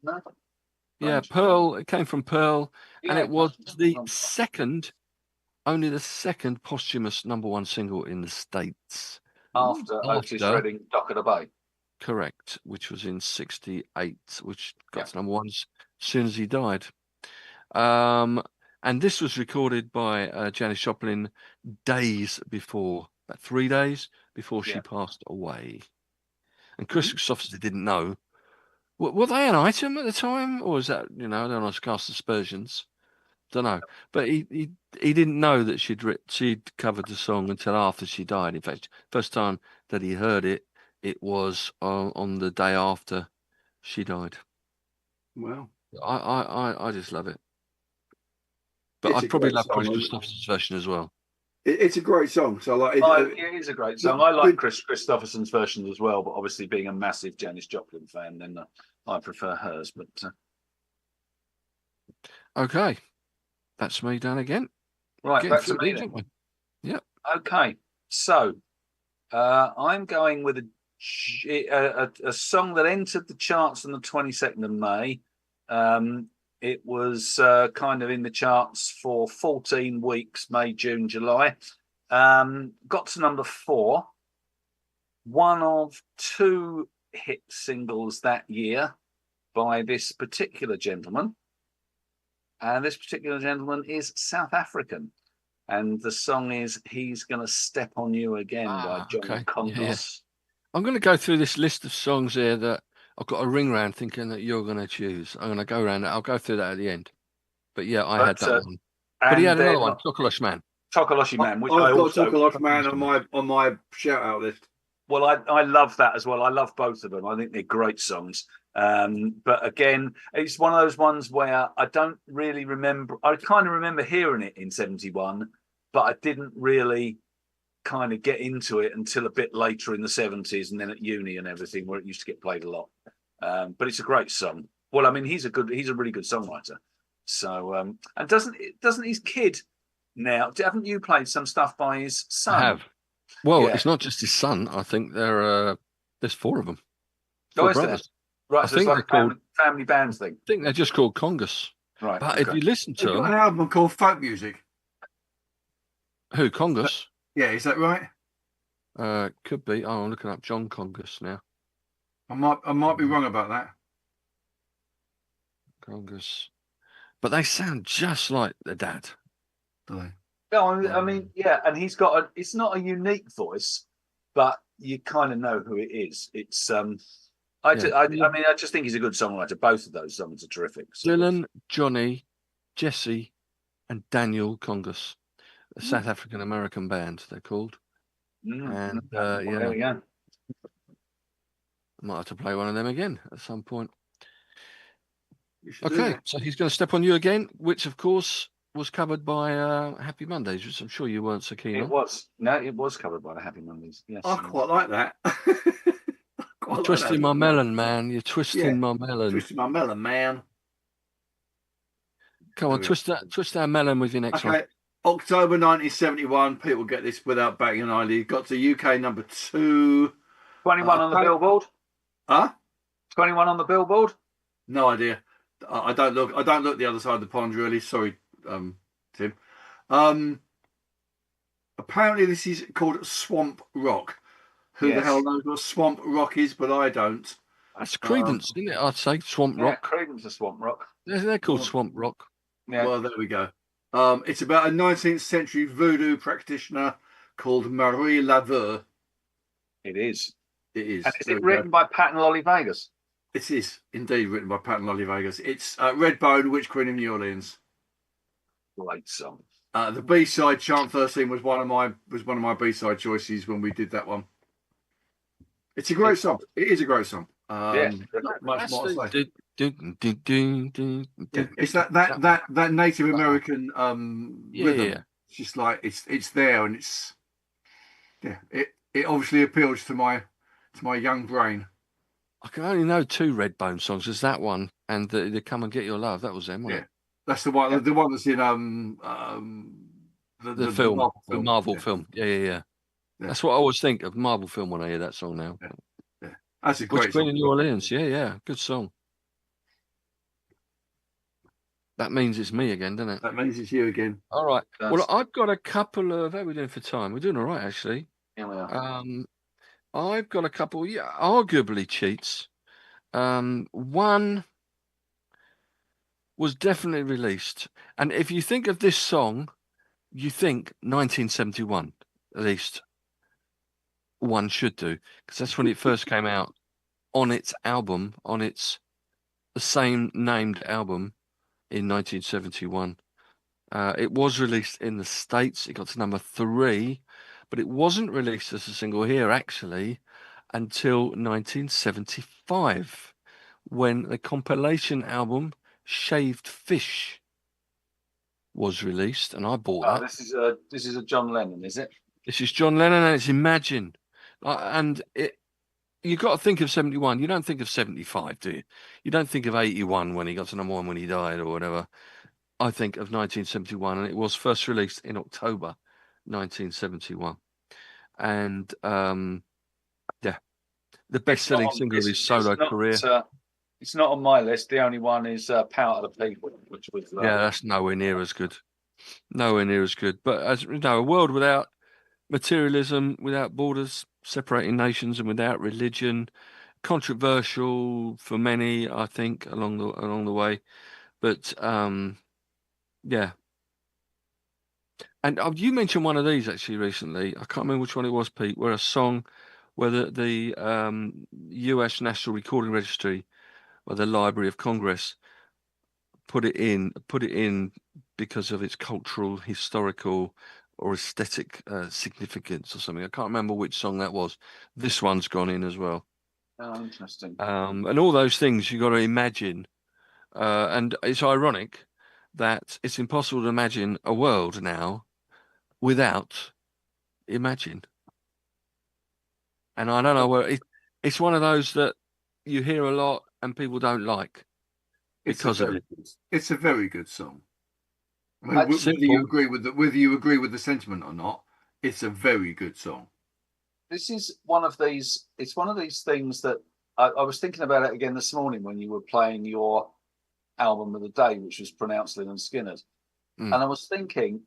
No. Yeah, Pearl. It came from Pearl, and it was only the second posthumous number one single in the States after Otis Redding, Dock of the Bay. Correct, which was in 68, which got to number one as soon as he died. And this was recorded by Janis Joplin days before, about 3 days before she passed away. And Chris Christopherson didn't know. Were they an item at the time, or was that, I don't know, cast aspersions? Don't know. But he didn't know that she'd covered the song until after she died. In fact, first time that he heard it it was on the day after she died. Well, I just love it. But it's I'd a probably great love Chris song. Christopherson's version as well. It's a great song. So like, It is a great song. I like Chris Christopherson's versions as well, but obviously being a massive Janis Joplin fan, then I prefer hers. But Okay, that's me done again. right, Getting back to through me these, then. aren't we? Yep. Okay, so I'm going with a song that entered the charts on the 22nd of May. It was kind of in the charts for 14 weeks, May, June, July. Got to number 4. One of 2 hit singles that year by this particular gentleman. And this particular gentleman is South African. And the song is He's Gonna Step on You Again by John Okay. Condos. Yeah. I'm going to go through this list of songs here that I've got a ring round thinking that you're going to choose. I'm going to go around it. I'll go through that at the end. But yeah, I had that one. But he had another one, Chocolosh Man. Chocoloshi Man, which I've I got also... Chocolosh Man on my shout out list. Well, I love that as well. I love both of them. I think they're great songs. But again, it's one of those ones where I don't really remember. I kind of remember hearing it in 71, but I didn't really kind of get into it until a bit later in the 70s and then at uni and everything, where it used to get played a lot. But it's a great song. Well, I mean, he's a really good songwriter. So, and doesn't his kid now? Haven't you played some stuff by his son? I have. Well, Yeah. it's not just his son. I think there's 4 of them. Oh, 4 is there? brothers. Right, I so think it's like they're a family band thing. I think they're just called Congas. Right. But okay. if you listen to They've got them, an album called Folk Music. who Congas? Yeah, is that right? Could be. Oh, I'm looking up John Congas now. I might be wrong about that. Congas, but they sound just like the dad. Do they? No, I mean, yeah, and he's got it's not a unique voice, but you kind of know who it is. It's I mean, I just think he's a good songwriter. Both of those songs are terrific. So. Dylan, Johnny, Jesse, and Daniel Congas, a South African American band. They're called. And there we go. I might have to play one of them again at some point. Okay, so he's going to step on you again, which of course was covered by Happy Mondays, which I'm sure you weren't so keen on. It was covered by the Happy Mondays. Yes, I quite like that. You're twisting my melon, man. You're twisting my melon. Twisting my melon, man. Come on, twist that melon with your next one. October 1971. People get this without batting an eyelid. Got to UK number 2. 21 on the Billboard. Huh? 21 on the Billboard. No idea. I don't look the other side of the pond, really. Sorry, Tim. Apparently this is called Swamp Rock. Who the hell knows what Swamp Rock is, but I don't. That's Creedence, isn't it? I'd say Swamp Rock. Creedence is Swamp Rock. They're called Swamp Rock. Yeah. Well, there we go. It's about a 19th century voodoo practitioner called Marie Laveau. It is. It is. And is it written by Pat and Lolly Vegas? It is indeed written by Pat and Lolly Vegas. It's Redbone, Witch Queen of New Orleans. Great song. The B-side, Chant 13 was one of my B-side choices when we did that one. It's a great song. It is a great song. Not much more to say. It's that Native American rhythm. Yeah. It's just like it's there, and it obviously appeals to my young brain. I can only know 2 Redbone songs. There's that one and the Come and Get Your Love. That was them, wasn't it? That's the one. The one that's in the film, the Marvel film. Yeah. That's what I always think of, Marvel film, when I hear that song now. Yeah. That's a great Queen song. in New Orleans. Yeah, good song. That means it's me again, doesn't it? That means it's you again. All right. Well, I've got a couple of. How are we doing for time? We're doing all right, actually. Yeah, we are. I've got a couple. Yeah, arguably cheats. One was definitely released, and if you think of this song, you think 1971. At least one should do, because that's when it first came out on its album, the same named album in 1971. It was released in the States. It got to number 3, but it wasn't released as a single here, actually, until 1975, when the compilation album Shaved Fish was released, and I bought that. This is a John Lennon, is it? This is John Lennon, and it's Imagine. And you've got to think of 71. You don't think of 75, do you? You don't think of 81 when he got to number one when he died or whatever. I think of 1971, and it was first released in October 1971. And yeah, the best-selling single of his solo career. It's not on my list. The only one is Power to the People, which was Yeah, that's nowhere near as good. Nowhere near as good. But as you know, a world without materialism, without borders separating nations, and without religion, controversial for many, I think, along the way. But yeah. And you mentioned one of these actually recently. I can't remember which one it was, Pete. Where the U.S. National Recording Registry or the Library of Congress put it in because of its cultural, historical, or aesthetic significance or something. I can't remember which song that was. This one's gone in as well. Oh, interesting. And all those things you got to imagine. And it's ironic that it's impossible to imagine a world now without Imagine. And I don't know where it's one of those that you hear a lot and people don't like because of it. It's a very good song. I mean, whether you agree with the sentiment or not, it's a very good song. This is one of these. It's one of these things that I was thinking about it again this morning when you were playing your album of the day, which was pronounced Lynyrd Skynyrd's. And I was thinking,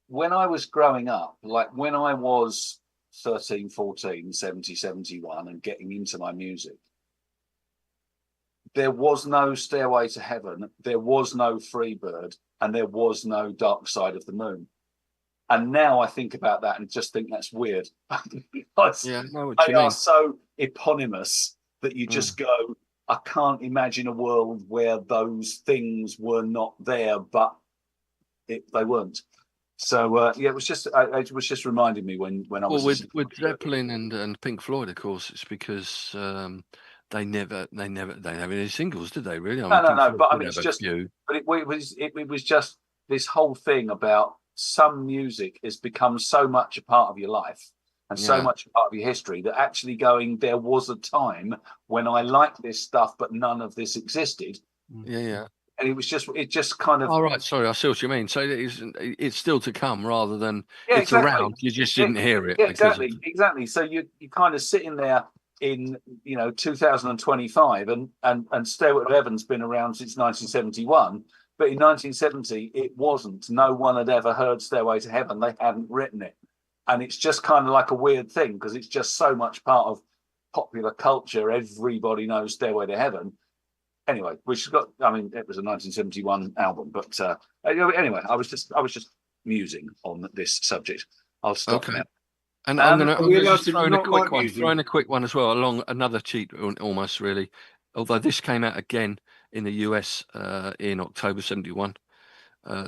when I was growing up, like when I was 13, 14, 70, 71 and getting into my music, there was no Stairway to Heaven, there was no Freebird, and there was no Dark Side of the Moon. And now I think about that and just think that's weird. Because they are so eponymous that you just go, I can't imagine a world where those things were not there, but they weren't. So yeah, it was just reminding me when I was with Zeppelin and Pink Floyd, of course, it's because they never have any singles, did they? Really? No. But I mean, it's just. But it was just this whole thing about some music has become so much a part of your life and so much a part of your history that actually going, there was a time when I liked this stuff, but none of this existed. Yeah. And it just kind of. Oh, right. Sorry, I see what you mean. So it's still to come rather than it's exactly. around. You just didn't hear it. Yeah, exactly. So you're kind of sitting there in 2025 and Stairway to Heaven's been around since 1971. But in 1970, it wasn't. No one had ever heard Stairway to Heaven. They hadn't written it. And it's just kind of like a weird thing because it's just so much part of popular culture. Everybody knows Stairway to Heaven. Anyway, it was a 1971 album. But anyway, I was just musing on this subject. I'll stop now. And I'm going to throw in a quick one as well, along another cheat almost really. Although this came out again in the US in October 71,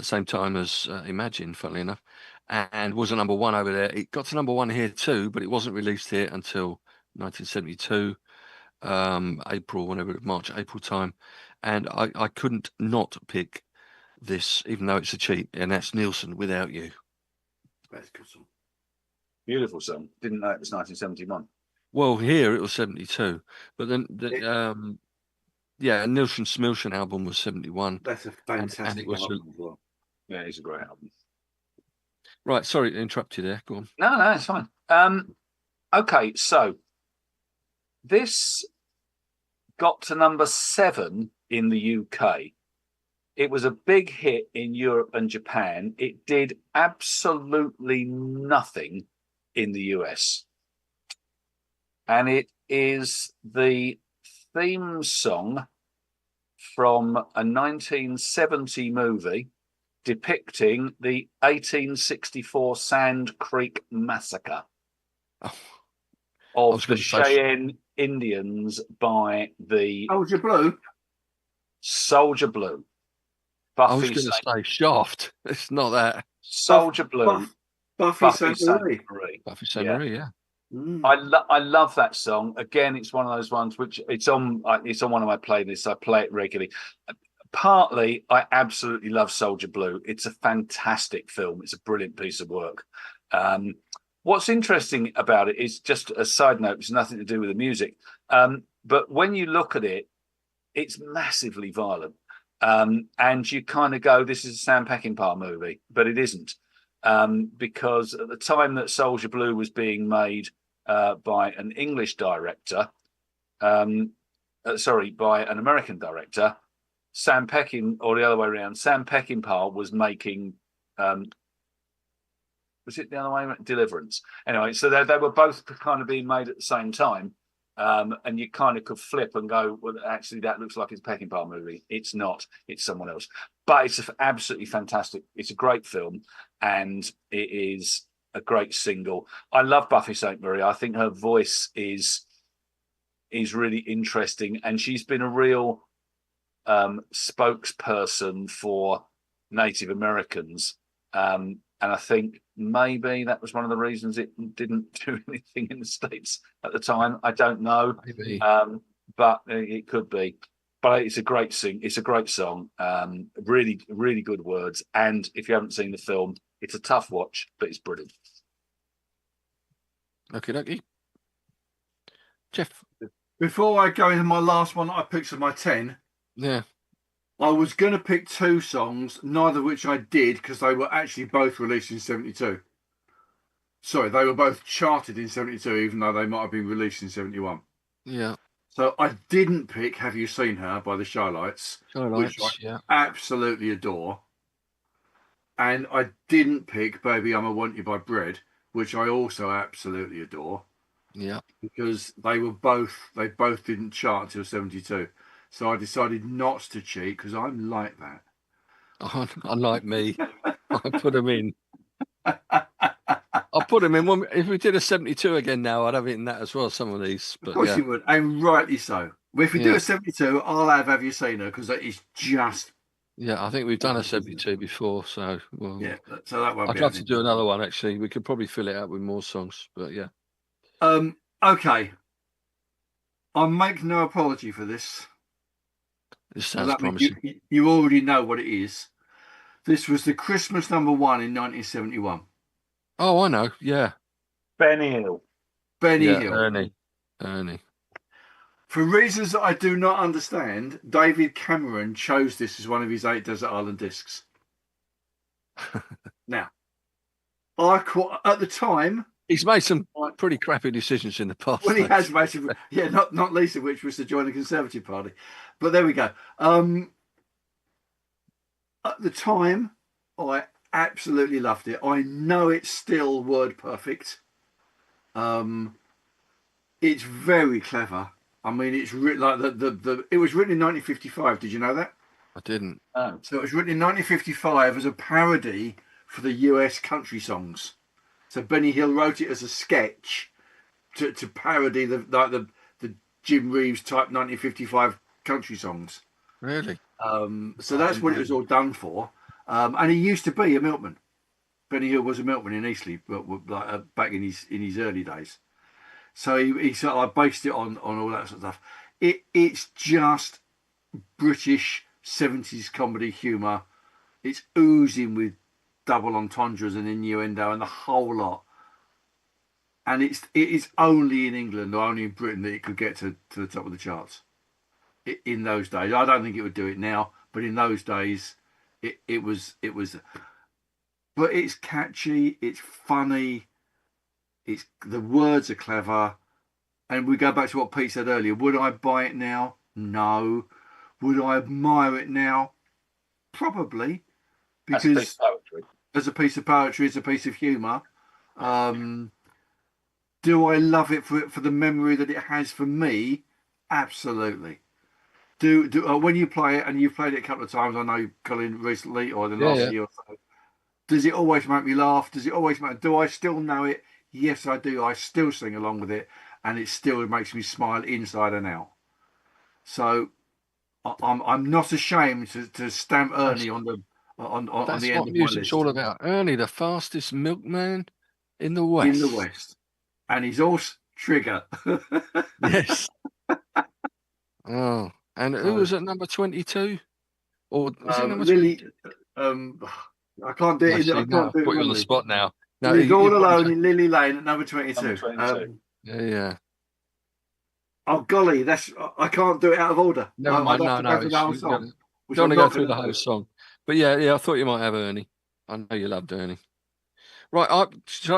same time as Imagine, funnily enough, and was a number one over there. It got to number one here too, but it wasn't released here until 1972, March, April time. And I couldn't not pick this, even though it's a cheat, and that's Nielsen, Without You. That's a good song. Beautiful song. Didn't know it was 1971. Well, here it was 72, but then Nielsen Smilsen album was 71. That's a fantastic album as well. Yeah, it's a great album. Right, sorry to interrupt you there. Go on. No, it's fine. Okay, so this got to number 7 in the UK. It was a big hit in Europe and Japan. It did absolutely nothing in the US. And it is the theme song from a 1970 movie depicting the 1864 Sand Creek Massacre of the Cheyenne Indians by the Soldier Blue. I was going to say Shaft. It's not that. Soldier Blue. Buffy Sainte-Marie. Buffy Sainte-Marie, yeah. I love that song. Again, it's one of those ones which it's on one of my playlists. I play it regularly. Partly, I absolutely love Soldier Blue. It's a fantastic film. It's a brilliant piece of work. What's interesting about it is, just a side note, it's nothing to do with the music. But when you look at it, it's massively violent. And you kind of go, this is a Sam Peckinpah movie, but it isn't. Because at the time that Soldier Blue was being made by an English director, by an American director, or the other way around, Sam Peckinpah was making, was it the other way around? Deliverance. Anyway, so they were both kind of being made at the same time. And you kind of could flip and go, well, actually, that looks like it's a Peckinpah movie. It's not. It's someone else. But it's absolutely fantastic. It's a great film, and it is a great single. I love Buffy St. Marie. I think her voice is really interesting, and she's been a real spokesperson for Native Americans. And I think maybe that was one of the reasons it didn't do anything in the States at the time. I don't know, but it could be. But it's a great It's a great song. Really, really good words. And if you haven't seen the film, it's a tough watch, but it's brilliant. Okay. Jeff. Before I go into my last one, I picked of my 10. Yeah. I was going to pick two songs, neither of which I did, because they were actually both released in 72. Sorry, they were both charted in 72, even though they might have been released in 71. Yeah. So I didn't pick Have You Seen Her by the Shy-Lights, which I absolutely adore. And I didn't pick Baby I'm a Want You by Bread, which I also absolutely adore. Yeah. Because they both didn't chart until 72. So I decided not to cheat because I'm like that. Unlike me, I put them in. I'll put them in. If we did a 72 again now, I'd have it in that as well, some of these. But of course you would, and rightly so. If we do a 72, I'll have You Seen Her, because that is just... Yeah, I think we've done a 72 before, so... Well, yeah, so that won't I'd love to do another one, actually. We could probably fill it out with more songs, but yeah. Okay. I'll make no apology for this. This sounds promising. You already know what it is. This was the Christmas number 1 in 1971. Oh, I know. Yeah. Benny Hill. Ernie. For reasons that I do not understand, David Cameron chose this as one of his 8 Desert Island discs. Now, at the time... He's made some pretty crappy decisions in the past. Well, he has made some... Yeah, not least of which was to join the Conservative Party. But there we go. At the time, I absolutely loved it. I know it's still word perfect. It's very clever. I mean, it's written like it was written in 1955. Did you know that? I didn't. Oh. So it was written in 1955 as a parody for the US country songs. So Benny Hill wrote it as a sketch to parody the Jim Reeves type 1955 country songs. Really? So that's what it was all done for. And he used to be a milkman. Benny Hill was a milkman in Eastleigh, back in his early days. So he sort of based it on all that sort of stuff. It's just British 70s comedy humour. It's oozing with double entendres and innuendo and the whole lot. And it is only in England or only in Britain that it could get to the top of the charts. In those days, I don't think it would do it now, but in those days, it was. But it's catchy, it's funny, the words are clever, and we go back to what Pete said earlier. Would I buy it now? No. Would I admire it now? Probably, because as a piece of poetry, it's a piece of humour. Do I love it for the memory that it has for me? Absolutely. When you play it, and you've played it a couple of times, I know, Colin, recently or the last year or so, does it always make me laugh? Do I still know it? Yes, I do. I still sing along with it, and it still makes me smile inside and out. So I'm not ashamed to stamp Ernie on the end of my list. That's what music's all about. Ernie, the fastest milkman in the West. In the West. and his horse Trigger. Yes. Oh, and who was at number 22? Or was it number Lily. 22? I can't do it. Actually, I no, can't do it. put you on the wrongly. spot now. No, He's you all probably alone don't- in Lily Lane at number 22. Number 22. Yeah. Oh golly, I can't do it out of order. Never mind. I'd have No, to go through the whole you song. don't Which want I'm to go not through the gonna whole do. song. But yeah, I thought you might have Ernie. I know you loved Ernie. Right,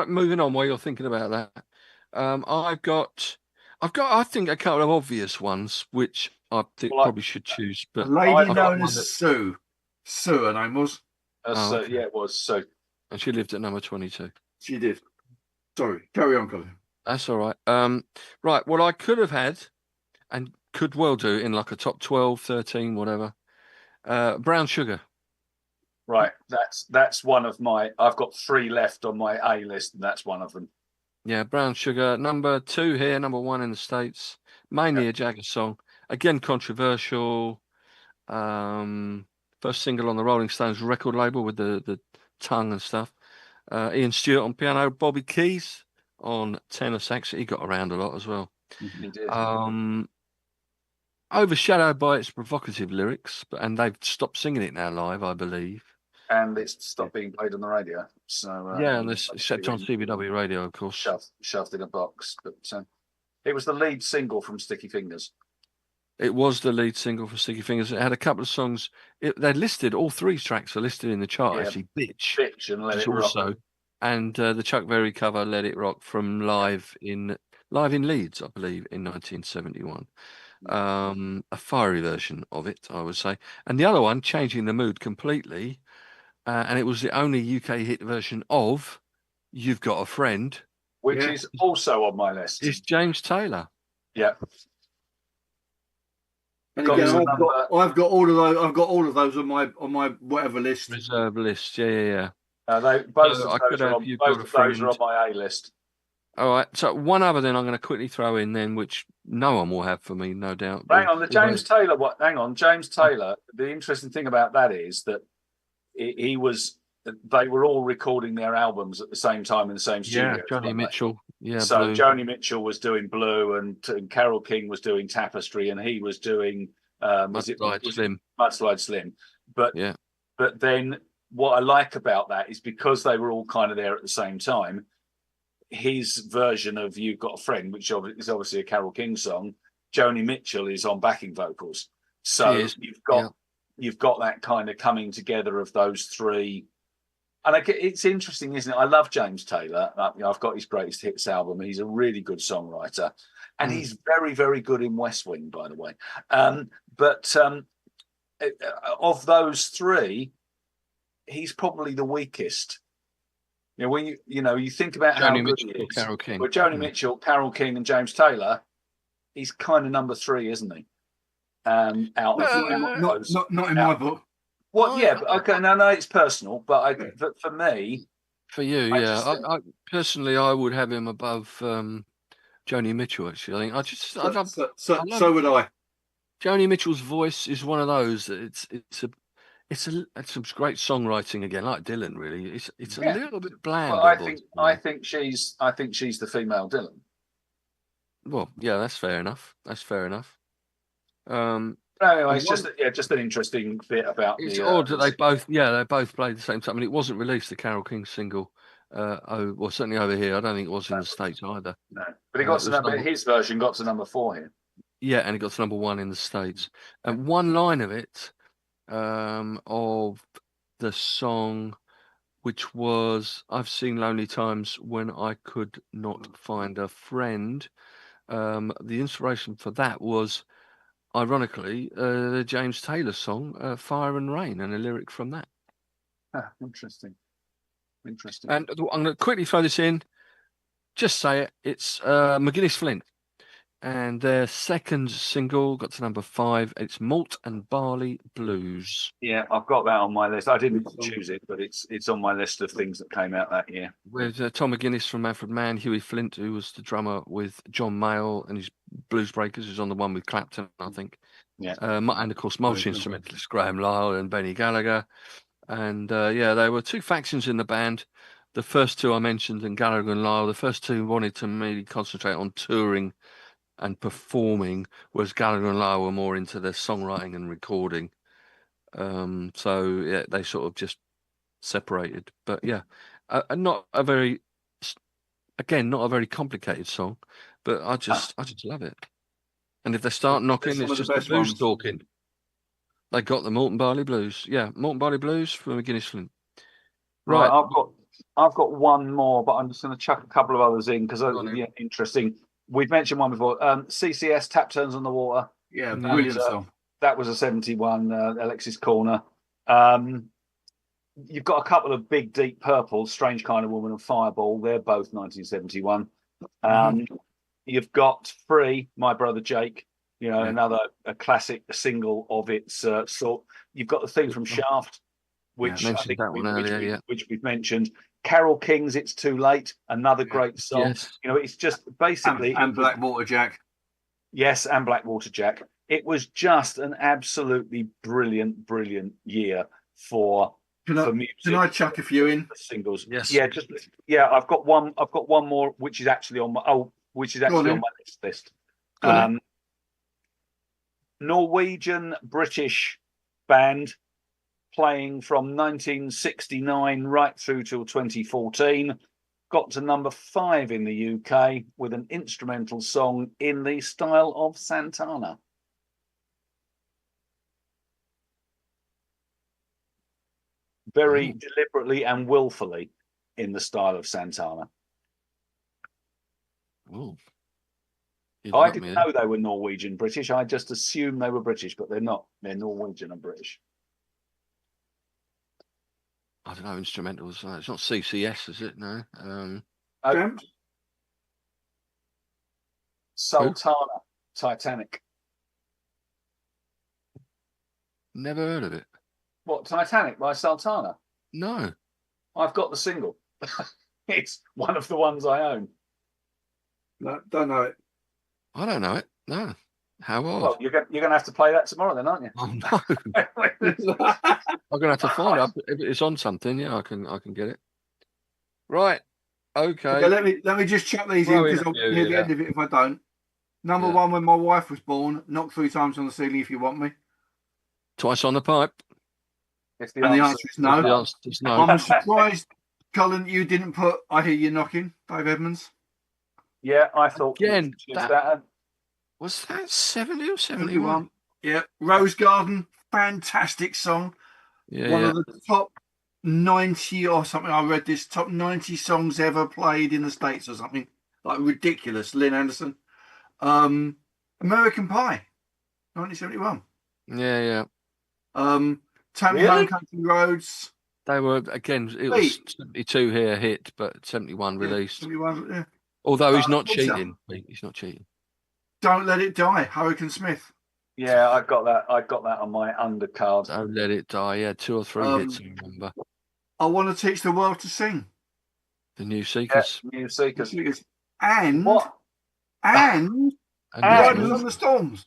moving on while you're thinking about that. I've got, I think a couple of obvious ones which I think Well, probably should choose. A But lady I've got known one as that- Sue. Sue, her name was. Oh, okay. Yeah, it was. So and she lived at number 22. She did. Sorry, carry on, Colin. That's all right. Right, what I could have had, and could well do in like a top 12, 13, whatever. Brown Sugar. right, that's one of my. I've got 3 left on my A list, and that's one of them. Yeah, Brown Sugar, number 2 here, number 1 in the States. Mainly a Jagger song. Again, controversial. First single on the Rolling Stones record label with the tongue and stuff. Ian Stewart on piano, Bobby Keys on tenor sax. He got around a lot as well. He did. Overshadowed by its provocative lyrics, and they've stopped singing it now live, I believe. And it's stopped being played on the radio. So Yeah, and this except on CBW radio, of course. shoved in a box. But it was the lead single from Sticky Fingers. It was the lead single for Sticky Fingers. It had a couple of songs. They listed all 3 tracks are listed in the chart. Yeah. Actually, Bitch And Let is It Rock. also, and the Chuck Berry cover "Let It Rock" from live in Leeds, I believe, in 1971. A fiery version of it, I would say. And the other one, Changing the Mood completely, and it was the only UK hit version of "You've Got a Friend." Which is also on my list. It's James Taylor. Yeah. And Got again, to I've got all of those. I've got all of those on my whatever list. Reserve list. Yeah. Both I could have of You've those Got a are on Friend. my A list. All right. So one other then I'm going to quickly throw in then, which no one will have for me, no doubt. Hang on, James Taylor. James Taylor. The interesting thing about that is that he was. They were all recording their albums at the same time in the same studio. Yeah, Johnny Mitchell. Yeah, so Blue. Joni Mitchell was doing Blue, and Carole King was doing Tapestry, and he was doing Mudslide Slim. But then what I like about that is because they were all kind of there at the same time. His version of "You've Got a Friend," which is obviously a Carole King song, Joni Mitchell is on backing vocals. So you've got that kind of coming together of those 3. And it's interesting, isn't it? I love James Taylor. I've got his greatest hits album. He's a really good songwriter, and he's very, very good in West Wing, by the way. But of those 3, he's probably the weakest. You know, when you think about how good he is. Carole King. Well, Joni Mitchell, Carole King, and James Taylor, he's kind of number 3, isn't he? Not in my book. Well, yeah, but okay, no, it's personal, but for me, for you, I personally, I would have him above Joni Mitchell. Actually, I think so would I. Joni Mitchell's voice is one of those that it's some great songwriting again, like Dylan. Really, it's a little bit bland. Well, I think she's the female Dylan. Well, yeah, that's fair enough. Anyway, it's just an interesting bit about. It's odd that they both played the same time. I mean, it wasn't released, the Carole King single. Certainly over here. I don't think it was in the States either. No, but it got to his version got to number 4 here. Yeah, and it got to number 1 in the States. And one line of it, of the song, which was "I've seen lonely times when I could not find a friend." The inspiration for that was, ironically, the James Taylor song "Fire and Rain," and a lyric from that. Interesting. And I'm going to quickly throw this in. Just say it. It's McGuinness Flint, and their second single got to number 5. It's "Malt and Barley Blues." Yeah, I've got that on my list. I didn't choose it, but it's on my list of things that came out that year. With Tom McGuinness from Manfred Mann, Huey Flint, who was the drummer with John Mayall and his Blues Breakers, who's on the one with Clapton, I think. Yeah. And of course, multi-instrumentalist Graham Lyle and Benny Gallagher. And they were 2 factions in the band. the first two I mentioned, and Gallagher and Lyle, the first two wanted to really concentrate on touring and performing, whereas Gallagher and Lyle were more into their songwriting and recording. So yeah, they sort of just separated. But yeah, not a very, again, not a very complicated song, but I just love it. And if they start knocking, some it's of the just the best blues ones. talking. They got the Malt and Barley Blues. Yeah, Malt and Barley Blues from McGuinness Flint. Right, Right. I've got one more, but I'm just going to chuck a couple of others in because Go on then. yeah, interesting. We've mentioned one before. CCS, Tap Turns on the Water. Yeah, Yeah. brilliant song. That was a 71, Alexis Corner. You've got a couple of big, deep purple, Strange Kind of Woman and Fireball. They're both 1971. You've got Free, My Brother Jake. You know, another a classic single of its sort. You've got the theme from Shaft, which I think that one earlier, which we've mentioned. Carol King's "It's Too Late," another great song. Yes. You know, it's just basically And Blackwater Jack. Yes, and Blackwater Jack. It was just an absolutely brilliant year for music. Can I chuck a few in? Singles? Yes. Yeah, I've got one more, which is actually on my on my list. Norwegian British band playing from 1969 right through till 2014. Got to number 5 in the UK with an instrumental song in the style of Santana. Very deliberately and willfully in the style of Santana. Oh. I didn't know they were Norwegian British. I just assumed they were British, but they're not. They're Norwegian and British. I don't know, instrumentals. It's not CCS, is it? No. Sultana, Titanic. Never heard of it. What, Titanic by Sultana? No. I've got the single. It's one of the ones I own. No, don't know it. I don't know it. No. How odd? Well, you're going to have to play that tomorrow then, aren't you? Oh no. I'm gonna have to find out if it's on something. Yeah, I can get it. Right. Okay. Let me just chuck these in because I'll hear the end of it if I don't. Number 1, when my wife was born, knock 3 times on the ceiling if you want me. Twice on the pipe. The answer is no. The answer is no. I'm surprised, Colin, you didn't put I Hear You Knocking, Dave Edmunds. Yeah, I thought again that was that 70 or 71? Yeah, Rose Garden, fantastic song. One of the top 90 or something. I read this top 90 songs ever played in the States or something like ridiculous. Lynn Anderson, American Pie, 1971. Yeah. Tammy Home Country Roads. They were again. It was 72 here hit, but 71 released. 71, yeah. Although he's not cheating. He's not cheating. Don't Let It Die, Hurricane Smith. Yeah, I got that on my undercard. Don't Let It Die. Yeah, 2 or 3 hits. I remember. I Want to Teach the World to Sing. The New Seekers. New Seekers. And what? And Riders on the Storms.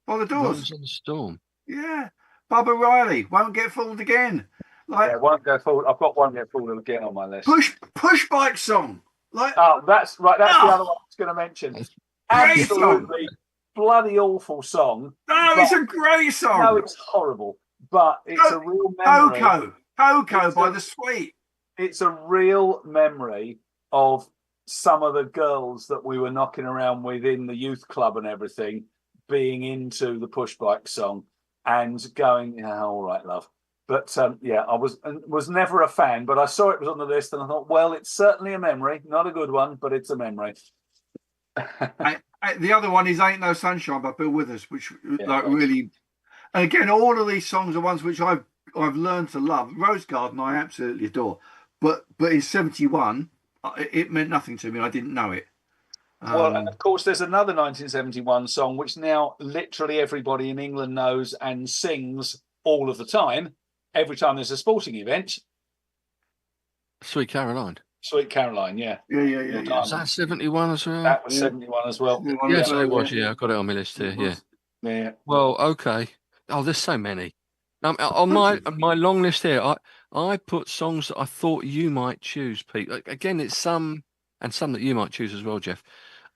By the Doors. Riders on the Storm. Yeah. Bubba Riley, Won't Get Fooled Again. Won't Get Fooled. I've got Won't Get Fooled again on my list. Push Bike Song. That's right. That's the other one I was going to mention. Absolutely bloody awful song. No, it's a great song. No, it's horrible, but it's a real memory. Coco by The Sweet. It's a real memory of some of the girls that we were knocking around with in the youth club and everything, being into the Push Bike song and going, yeah, all right, love. But I was never a fan, but I saw it was on the list and I thought, well, it's certainly a memory. Not a good one, but it's a memory. The other one is Ain't No Sunshine by Bill Withers, which really... And again, all of these songs are ones which I've learned to love. Rose Garden, I absolutely adore. But in 71, it meant nothing to me. I didn't know it. Well, and of course, there's another 1971 song which now literally everybody in England knows and sings all of the time. Every time there's a sporting event. Sweet Caroline. Sweet Caroline, yeah. Yeah. Was that 71 as well? That was 71 as well. Yes, it was, yeah. I got it on my list here, yeah. Yeah. Well, okay. Oh, there's so many. On my long list here, I put songs that I thought you might choose, Pete. Again, it's some that you might choose as well, Jeff.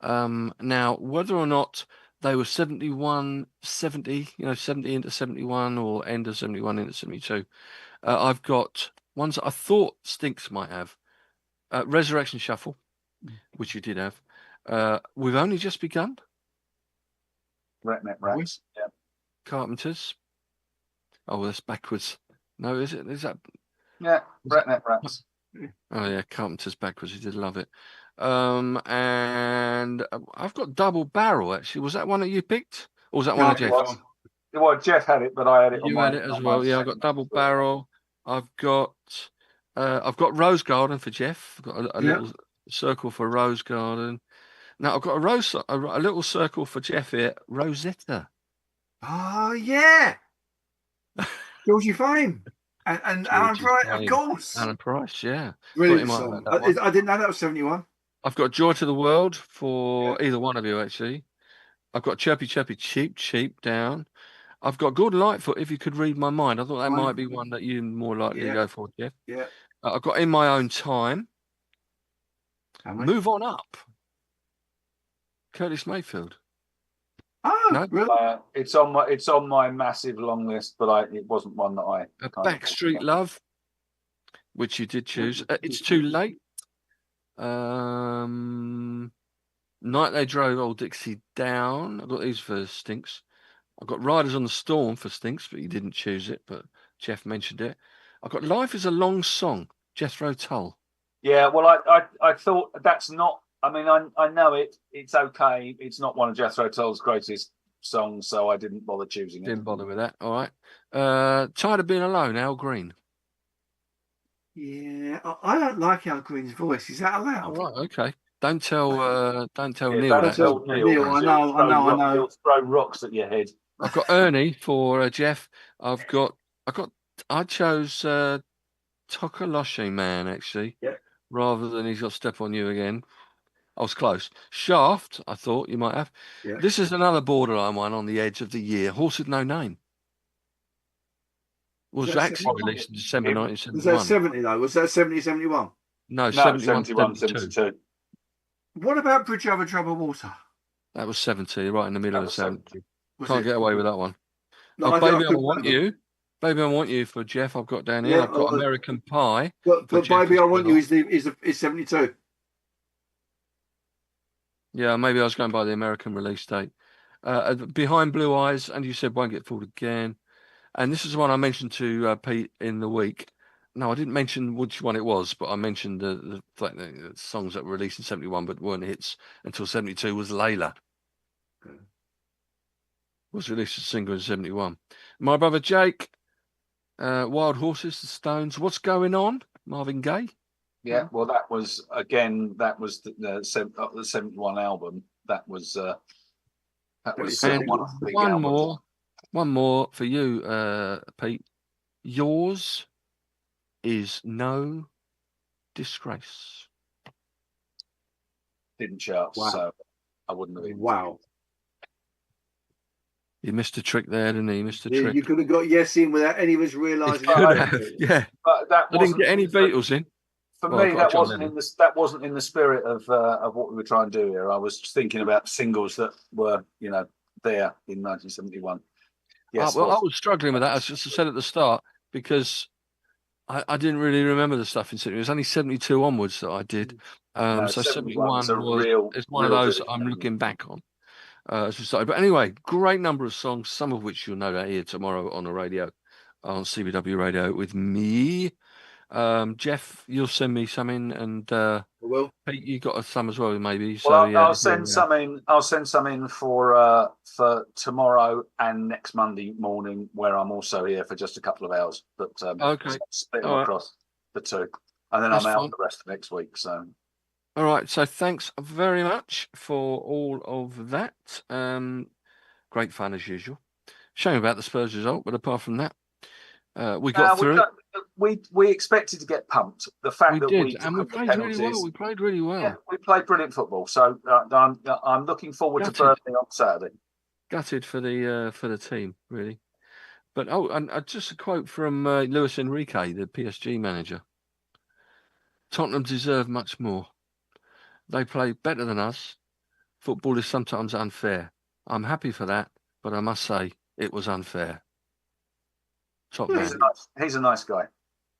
Now, whether or not they were 71, 70, 70 into 71 or end of 71 into 72, I've got ones that I thought Stinks might have. Resurrection Shuffle, which you did have. We've Only Just Begun. Redneck Rats. Yeah. Carpenters. Oh, that's backwards. No, is it? Is that? Yeah, Redneck Rats. Oh yeah, Carpenters backwards. You did love it. And I've got Double Barrel. Actually, was that one that you picked, or was that one of Jeff's? Well, Jeff had it, but I had it. You had it as well. Yeah, I got Double Barrel. I've got Rose Garden for Jeff. I've got a little circle for Rose Garden. Now I've got a little circle for Jeff here. Rosetta. Oh yeah. Georgie Fame and Alan Price, of course. Alan Price, yeah. Brilliant song. I didn't know that was 71. I've got Joy to the World for either one of you, actually. I've got Chirpy Chirpy Cheap Cheap down. I've got Gordon Lightfoot, If You Could Read My Mind. I thought that might be one that you're more likely to go for, Jeff. Yeah. I've got In My Own Time. Move On Up. Curtis Mayfield. Oh, no? Really? It's on my massive long list, but it wasn't one that I. Backstreet Love, which you did choose. It's Too Late. Night They Drove Old Dixie Down. I've got these for Stinks. I've got Riders on the Storm for Stinks, but you didn't choose it, but Jeff mentioned it. I've got Life is a Long Song, Jethro Tull. Yeah, well, I thought that's not. I mean, I know it. It's okay. It's not one of Jethro Tull's greatest songs, so I didn't bother choosing it. Didn't bother with that. All right. Tired of Being Alone, Al Green. Yeah, I don't like Al Green's voice. Is that allowed? All right. Okay. Don't tell Neil Don't that. tell Neil. I know. He'll throw rocks at your head. I've got Ernie for Jeff. I chose Tokoloshi Man, actually. Yeah. Rather than He's Got Step on You Again. I was close. Shaft, I thought you might have. Yeah. This is another borderline one on the edge of the year. Horse with No Name. Was actually released in December 1971. Was that 70 though? Was that 70, 71? No, 71, 72. What about Bridge Over Troubled Water? That was 70, right in the middle of 70. Can't it? get away with that one. No, Baby, I Want You. Baby, I Want You for Jeff. I've got down here. I've got American Pie. But Baby, I Want You is 72. Yeah, maybe I was going by the American release date. Behind Blue Eyes, and you said Won't Get Fooled Again. And this is the one I mentioned to Pete in the week. No, I didn't mention which one it was, but I mentioned the songs that were released in 71 but weren't hits until 72 was Layla. Was released as a single in 71. My Brother Jake, Wild Horses, The Stones, What's Going On, Marvin Gaye. Yeah, well, that was the 71 album. That was one more for you, Pete. Yours Is No Disgrace. Didn't chart, so I wouldn't have. Wow. You missed a trick there, didn't you? You missed a trick. You could have got yes in without any of us realising. Yeah. But that I didn't get any Beatles in. For me, that wasn't in the spirit of what we were trying to do here. I was thinking about singles that were, there in 1971. Yes. I was struggling with that, as I said at the start, because I didn't really remember the stuff in 70. It was only 72 onwards that I did. So 71 is one of those that I'm looking back on. As we started. But anyway, great number of songs, some of which you'll no doubt hear tomorrow on the radio, on CBW Radio with me. Jeff, you'll send me some in, and will. Pete, you got some as well, maybe. So well, I'll send some in. I'll send some in for tomorrow and next Monday morning, where I'm also here for just a couple of hours. But okay, split them across the two, and then I'm out the rest of next week. So. All right, so thanks very much for all of that. Great fun as usual. Shame about the Spurs result, but apart from that, we got through it. We expected to get pumped. The fact that we played really well. We played really well. Yeah, we played brilliant football. So I'm looking forward to Burnley on Saturday. Gutted for the team, really. But and just a quote from Luis Enrique, the PSG manager. Tottenham deserve much more. They play better than us. Football is sometimes unfair. I'm happy for that, but I must say it was unfair. Top man. He's a nice guy.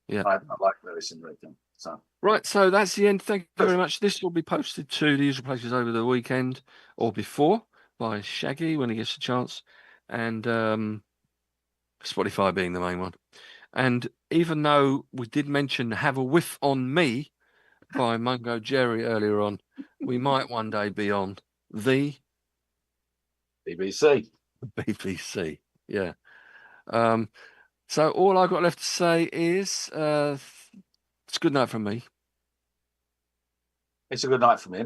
Yeah. I like Lewis Enrique. So. Right, so that's the end. Thank you very much. This will be posted to the usual places over the weekend or before by Shaggy when he gets a chance, and Spotify being the main one. And even though we did mention Have a Whiff on Me by Mungo Jerry earlier on, we might one day be on the BBC. BBC. Yeah. So all I've got left to say is it's a good night from me. It's a good night from him.